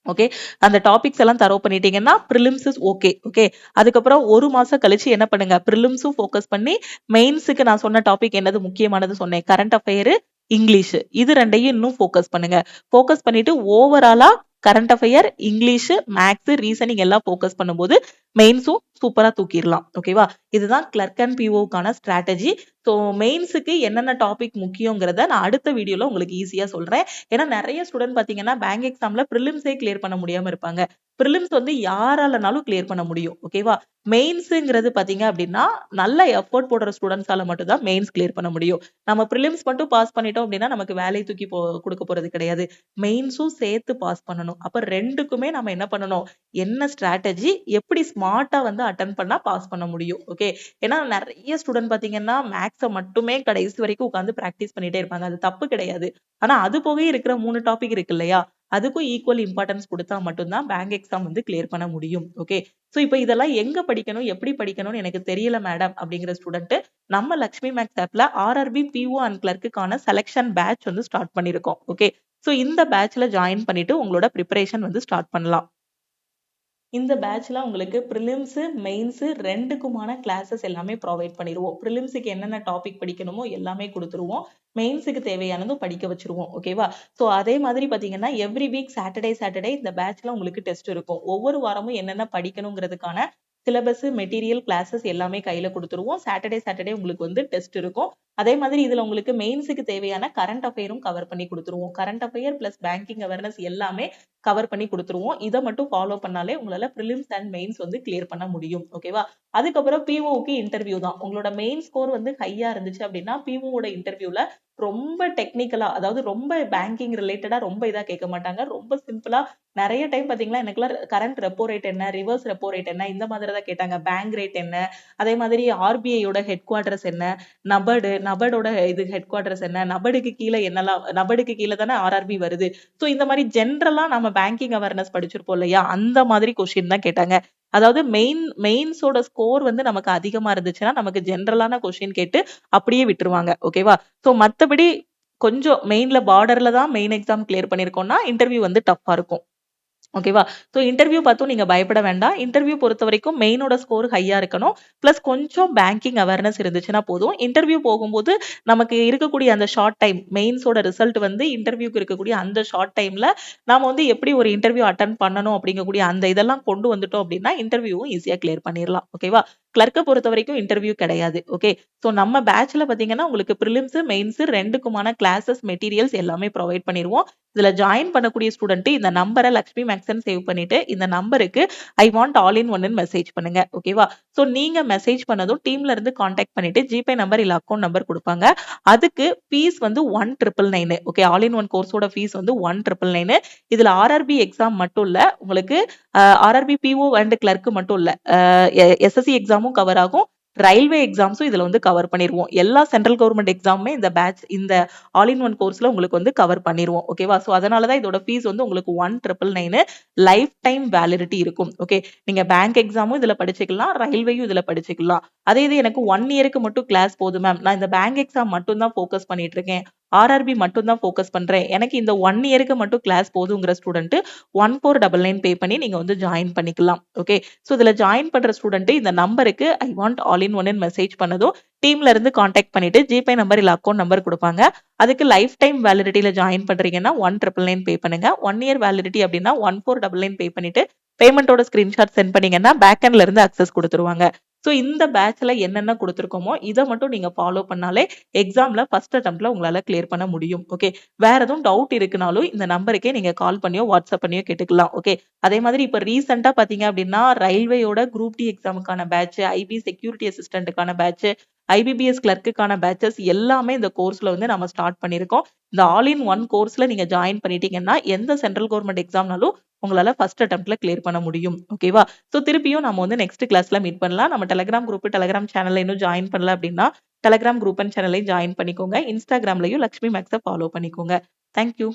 ஓகே, அந்த டாபிக்ஸ் எல்லாம் தரவு பண்ணிட்டீங்கன்னா ப்ரிலிம்ஸ் ஓகே. ஓகே, அதுக்கப்புறம் 1 மாசம் கழிச்சு என்ன பண்ணுங்க, ப்ரிலிம்ஸும் ஃபோக்கஸ் பண்ணி மெயின்ஸுக்கு நான் சொன்ன டாபிக் என்னது முக்கியமானது சொன்னேன், கரண்ட் அஃபேர், இங்கிலீஷ், இது ரெண்டையும் இன்னும் ஃபோக்கஸ் பண்ணுங்க. ஃபோக்கஸ் பண்ணிட்டு ஓவராலா current affair, English, maths, reasoning எல்லாம் ஃபோக்கஸ் பண்ணும்போது மெயின்ஸும் சூப்பரா தூக்கிடலாம். ஓகேவா? இதுதான் கிளர்க் அண்ட் பிஓக்கான ஸ்ட்ராட்டஜி. ஸோ மெயின்ஸுக்கு என்னென்ன டாபிக் முக்கியங்கிறத நான் அடுத்த வீடியோல உங்களுக்கு ஈஸியா சொல்றேன். ஏன்னா நிறைய ஸ்டூடெண்ட் பாத்தீங்கன்னா பேங்க் எக்ஸாம்ல ப்ரிலிம்ஸே கிளியர் பண்ண முடியாம இருப்பாங்க. ப்ரிலிம்ஸ் வந்து யாராலனாலும் கிளியர் பண்ண முடியும். ஓகேவா? மெயின்ஸுங்கிறது பாத்தீங்க அப்படின்னா நல்ல எஃபோர்ட் போடுற ஸ்டூடெண்ட்ஸால மட்டும் தான் மெயின்ஸ் கிளியர் பண்ண முடியும். நம்ம ப்ரிலிம்ஸ் மட்டும் பாஸ் பண்ணிட்டோம் அப்படின்னா நமக்கு வேலையை தூக்கி கொடுக்க போறது கிடையாது. மெயின்ஸும் சேர்த்து பாஸ் பண்ணணும். அப்ப ரெண்டுக்குமே நம்ம என்ன பண்ணணும், என்ன ஸ்ட்ராட்டஜி, எப்படி ஸ்மார்ட்டா வந்து அட்டென்ட் பண்ணா பாஸ் பண்ண முடியும். ஓகே, ஏன்னா நிறைய ஸ்டூடெண்ட் பாத்தீங்கன்னா மேக்ஸை மட்டுமே கடைசி வரைக்கும் உட்காந்து பிராக்டிஸ் பண்ணிட்டே இருப்பாங்க. அது தப்பு கிடையாது. ஆனா அது போக இருக்கிற 3 டாபிக் இருக்கு இல்லையா, அதுக்கும் ஈக்குவல் இம்பார்ட்டன்ஸ் கொடுத்தா மட்டும்தான் பேங்க் எக்ஸாம் வந்து கிளியர் பண்ண முடியும். ஓகே, சோ இப்போ இதெல்லாம் எங்க படிக்கணும், எப்படி படிக்கணும்னு எனக்கு தெரியல மேடம் அப்படிங்கிற ஸ்டூடெண்ட் நம்ம லக்ஷ்மி மேக்ஸ் ஆப்ல ஆர்ஆர்பி, பிஓ அண்ட் கிளர்க்குக்கான செலக்ஷன் பேட்ச் வந்து ஸ்டார்ட் பண்ணிருக்கோம். ஓகே, சோ இந்த பேட்ச்ல ஜாயின் பண்ணிட்டு உங்களோட ப்ரிப்பரேஷன் வந்து ஸ்டார்ட் பண்ணலாம். இந்த பேட்ச்ல உங்களுக்கு ப்ரிலிம்ஸ், மெயின்ஸ் ரெண்டுக்குமான கிளாஸஸ் எல்லாமே ப்ரொவைட் பண்ணிடுவோம். ப்ரிலிம்ஸுக்கு என்னென்ன டாபிக் படிக்கணுமோ எல்லாமே கொடுத்துருவோம். மெயின்ஸுக்கு தேவையானதும் படிக்க வச்சிருவோம். ஓகேவா? ஸோ அதே மாதிரி பார்த்தீங்கன்னா எவ்ரி வீக் சாட்டர்டே இந்த பேட்ச்ல உங்களுக்கு டெஸ்ட் இருக்கும். ஒவ்வொரு வாரமும் என்னென்ன படிக்கணுங்கிறதுக்கான சிலபஸ், மெட்டீரியல், கிளாஸஸ் எல்லாமே கையில கொடுத்துருவோம். சாட்டர்டே உங்களுக்கு வந்து டெஸ்ட் இருக்கும். அதே மாதிரி இதுல உங்களுக்கு மெயின்ஸுக்கு தேவையான கரண்ட் அஃபேரும் கவர் பண்ணி கொடுத்துருவோம். Current affair plus banking awareness எல்லாமே கவர் பண்ணி கொடுத்துருவோம். இதை மட்டும் ஃபாலோ பண்ணாலே உங்களால ப்ரிலிம்ஸ் அண்ட் மெயின்ஸ் வந்து கிளியர் பண்ண முடியும். ஓகேவா? அதுக்கப்புறம் பிஓக்கு இன்டர்வியூ தான். உங்களோட மெயின் ஸ்கோர் வந்து ஹையா இருந்துச்சு அப்படின்னா பிஓட இன்டர்வியூல ரொம்ப டெக்னிக்கலா, அதாவது ரொம்ப பேங்கிங் ரிலேட்டடா ரொம்ப இதா கேட்க மாட்டாங்க. ரொம்ப சிம்பிளா நிறைய டைம் பாத்தீங்கன்னா எனக்குலாம் கரண்ட் ரெப்போ ரேட் என்ன, ரிவர்ஸ் ரெப்போ ரேட் என்ன, இந்த மாதிரி தான் கேட்டாங்க. பேங்க் ரேட் என்ன, அதே மாதிரி ஆர்பிஐயோட ஹெட் குவார்டர்ஸ் என்ன, நபடோட இது ஹெட் குவார்டர்ஸ் என்ன, நபடுக்கு கீழே என்னெல்லாம், நபடுக்கு கீழே தானே ஆர்ஆர்பி வருது. ஸோ இந்த மாதிரி ஜென்ரலா நம்ம பேங்கிங் அவேர்னஸ் படிச்சிருப்போம் இல்லையா, அந்த மாதிரி கொஸ்டின் தான் கேட்டாங்க. அதாவது மெயின்ஸோட ஸ்கோர் வந்து நமக்கு அதிகமா இருந்துச்சுன்னா நமக்கு ஜென்ரலான கொஸ்டின் கேட்டு அப்படியே விட்டுருவாங்க. ஓகேவா? ஸோ மத்தபடி கொஞ்சம் மெயின்ல பார்டர்ல தான் மெயின் எக்ஸாம் கிளியர் பண்ணிருக்கோம்னா இன்டர்வியூ வந்து டஃப்பா இருக்கும். ஓகேவா? ஸோ இன்டர்வியூ பார்த்தும் நீங்க பயப்பட வேண்டாம். இன்டர்வியூ பொறுத்த வரைக்கும் மெயினோட ஸ்கோர் ஹையா இருக்கணும். பிளஸ் கொஞ்சம் பேங்கிங் அவேர்னஸ் இருந்துச்சுன்னா போதும். இன்டர்வியூ போகும்போது நமக்கு இருக்கக்கூடிய அந்த ஷார்ட் டைம், மெயின்ஸோட ரிசல்ட் வந்து இன்டர்வியூக்கு இருக்கக்கூடிய அந்த ஷார்ட் டைம்ல நாம வந்து எப்படி ஒரு இன்டர்வியூ அட்டன் பண்ணணும் அப்படிங்கக்கூடிய அந்த இதெல்லாம் கொண்டு வந்துட்டோம் அப்படின்னா இன்டர்வியூவும் ஈஸியா கிளியர் பண்ணிடலாம். ஓகேவா? கிளர்க்கை பொறுத்த வரைக்கும் இன்டர்வியூ கிடையாது. ஓகே, ஸோ நம்ம பேட்ச்ல பாத்தீங்கன்னா உங்களுக்கு ப்ரிலிம்ஸ், மெயின்ஸ் ரெண்டுக்குமான கிளாஸஸ், மெட்டீரியல்ஸ் எல்லாமே ப்ரொவைட் பண்ணிடுவோம். இதுல ஜாயின் பண்ணக்கூடிய ஸ்டூடெண்ட் இந்த நம்பரை லக்ஷ்மி மேக்ஸன் சேவ் பண்ணிட்டு இந்த நம்பருக்கு ஐ வாண்ட் ஆல் இன் ஒன்னு மெசேஜ் பண்ணுங்க. ஓகேவா? ஸோ நீங்க மெசேஜ் பண்ணதும் டீம்ல இருந்து கான்டாக்ட் பண்ணிட்டு ஜிபே நம்பர் இல்ல அக்கௌண்ட் நம்பர் கொடுப்பாங்க. அதுக்கு ஃபீஸ் வந்து 1999. ஓகே, ஆல் இன் ஒன் கோர்ஸோட ஃபீஸ் வந்து 1999. இதுல ஆர்ஆர்பி எக்ஸாம் மட்டும் இல்ல, உங்களுக்கு ஆர்ஆர்பி பிஓ அண்ட் கிளர்க்கு மட்டும் இல்ல, எஸ்எஸ்சி எக்ஸாமும் கவர் ஆகும். ரயில்வே எக்ஸாம்ஸும் இதுல வந்து கவர் பண்ணிடுவோம். எல்லா சென்ட்ரல் கவர்மெண்ட் எக்ஸாமுமே இந்த பேட்ச், இந்த ஆல் இன் ஒன் கோர்ஸ்ல உங்களுக்கு வந்து கவர் பண்ணிடுவோம். ஓகேவா? ஸோ அதனாலதான் இதோட ஃபீஸ் வந்து உங்களுக்கு 1999. லைஃப் டைம் வேலிடிட்டி இருக்கும். ஓகே, நீங்க பேங்க் எக்ஸாமும் இதுல படிச்சுக்கலாம், ரயில்வேயும் இதுல படிச்சுக்கலாம். அதே இது எனக்கு 1 இயருக்கு மட்டும் கிளாஸ் போதும் மேம், நான் இந்த பேங்க் எக்ஸாம் மட்டும் தான் ஃபோக்கஸ் பண்ணிட்டு இருக்கேன், ஆர்ஆர்பி மட்டும் தான் ஃபோக்கஸ் பண்றேன், எனக்கு இந்த 1 இயருக்கு மட்டும் கிளாஸ் போதுங்கிற ஸ்டூடெண்ட் 1499 பே பண்ணி நீங்க வந்து ஜாயின் பண்ணிக்கலாம். ஓகே, ஸோ இதுல ஜாயின் பண்ற ஸ்டூடெண்ட் இந்த நம்பருக்கு I want all in one message பண்ணதும் டீம்ல இருந்து கான்டாக்ட் பண்ணிட்டு ஜிபே நம்பர் இல்ல அக்கௌண்ட் நம்பர் கொடுப்பாங்க. அதுக்கு லைஃப் டைம் வேலிடிட்டியில ஜாயின் பண்றீங்கன்னா 1999 பே பண்ணுங்க. 1 இயர் வேலிடிட்டி அப்படின்னா 1499 பே பண்ணிட்டு பேமெண்டோட ஸ்கிரீன்ஷாட் சென்ட் பண்ணீங்கன்னா பேக்எண்ட்ல இருந்து அக்சஸ் கொடுத்துருவாங்க. ஸோ இந்த பேட்ச்ல என்னென்ன கொடுத்துருக்கோமோ இதை மட்டும் நீங்க ஃபாலோ பண்ணாலே எக்ஸாம்ல ஃபர்ஸ்ட் அட்டெம்ப்ட்ல உங்களால கிளியர் பண்ண முடியும். ஓகே, வேற எதுவும் டவுட் இருக்குனாலும் இந்த நம்பருக்கே நீங்க கால் பண்ணியோ வாட்ஸ்அப் பண்ணியோ கேட்டுக்கலாம். ஓகே, அதே மாதிரி இப்ப ரீசெண்டா பாத்தீங்க அப்படின்னா ரயில்வேயோட குரூப் டி எக்ஸாமுக்கான பேட்ச், ஐபி செக்யூரிட்டி அசிஸ்டன்ட்டுக்கான பேட்ச், ஐபிபிஎஸ் கிளர்க்குக்கான பேட்சஸ் எல்லாமே இந்த கோர்ஸ்ல வந்து நம்ம ஸ்டார்ட் பண்ணிருக்கோம். இந்த ஆல் இன் ஒன் கோர்ஸ்ல நீங்க ஜாயின் பண்ணிட்டீங்கன்னா எந்த சென்ட்ரல் கவர்மெண்ட் எக்ஸாம்னாலும் உங்களால ஃபர்ஸ்ட் அட்டெம்ப்ட்ல கிளியர் பண்ண முடியும். ஓகேவா? ஸோ திருப்பியும் நம்ம வந்து நெக்ஸ்ட் கிளாஸ்ல மீட் பண்ணலாம். நம்ம டெலிகிராம் குரூப், டெலிகிராம் சேனல்ல இன்னும் ஜாயின் பண்ணல அப்படின்னா டெலிகிராம் குரூப் அண்ட் சேனலையும் ஜாயின் பண்ணிக்கோங்க. இன்ஸ்டாகிராம்லயும் லக்ஷ்மி மேக்ஸை ஃபாலோ பண்ணிக்கோங்க. தேங்க்யூ.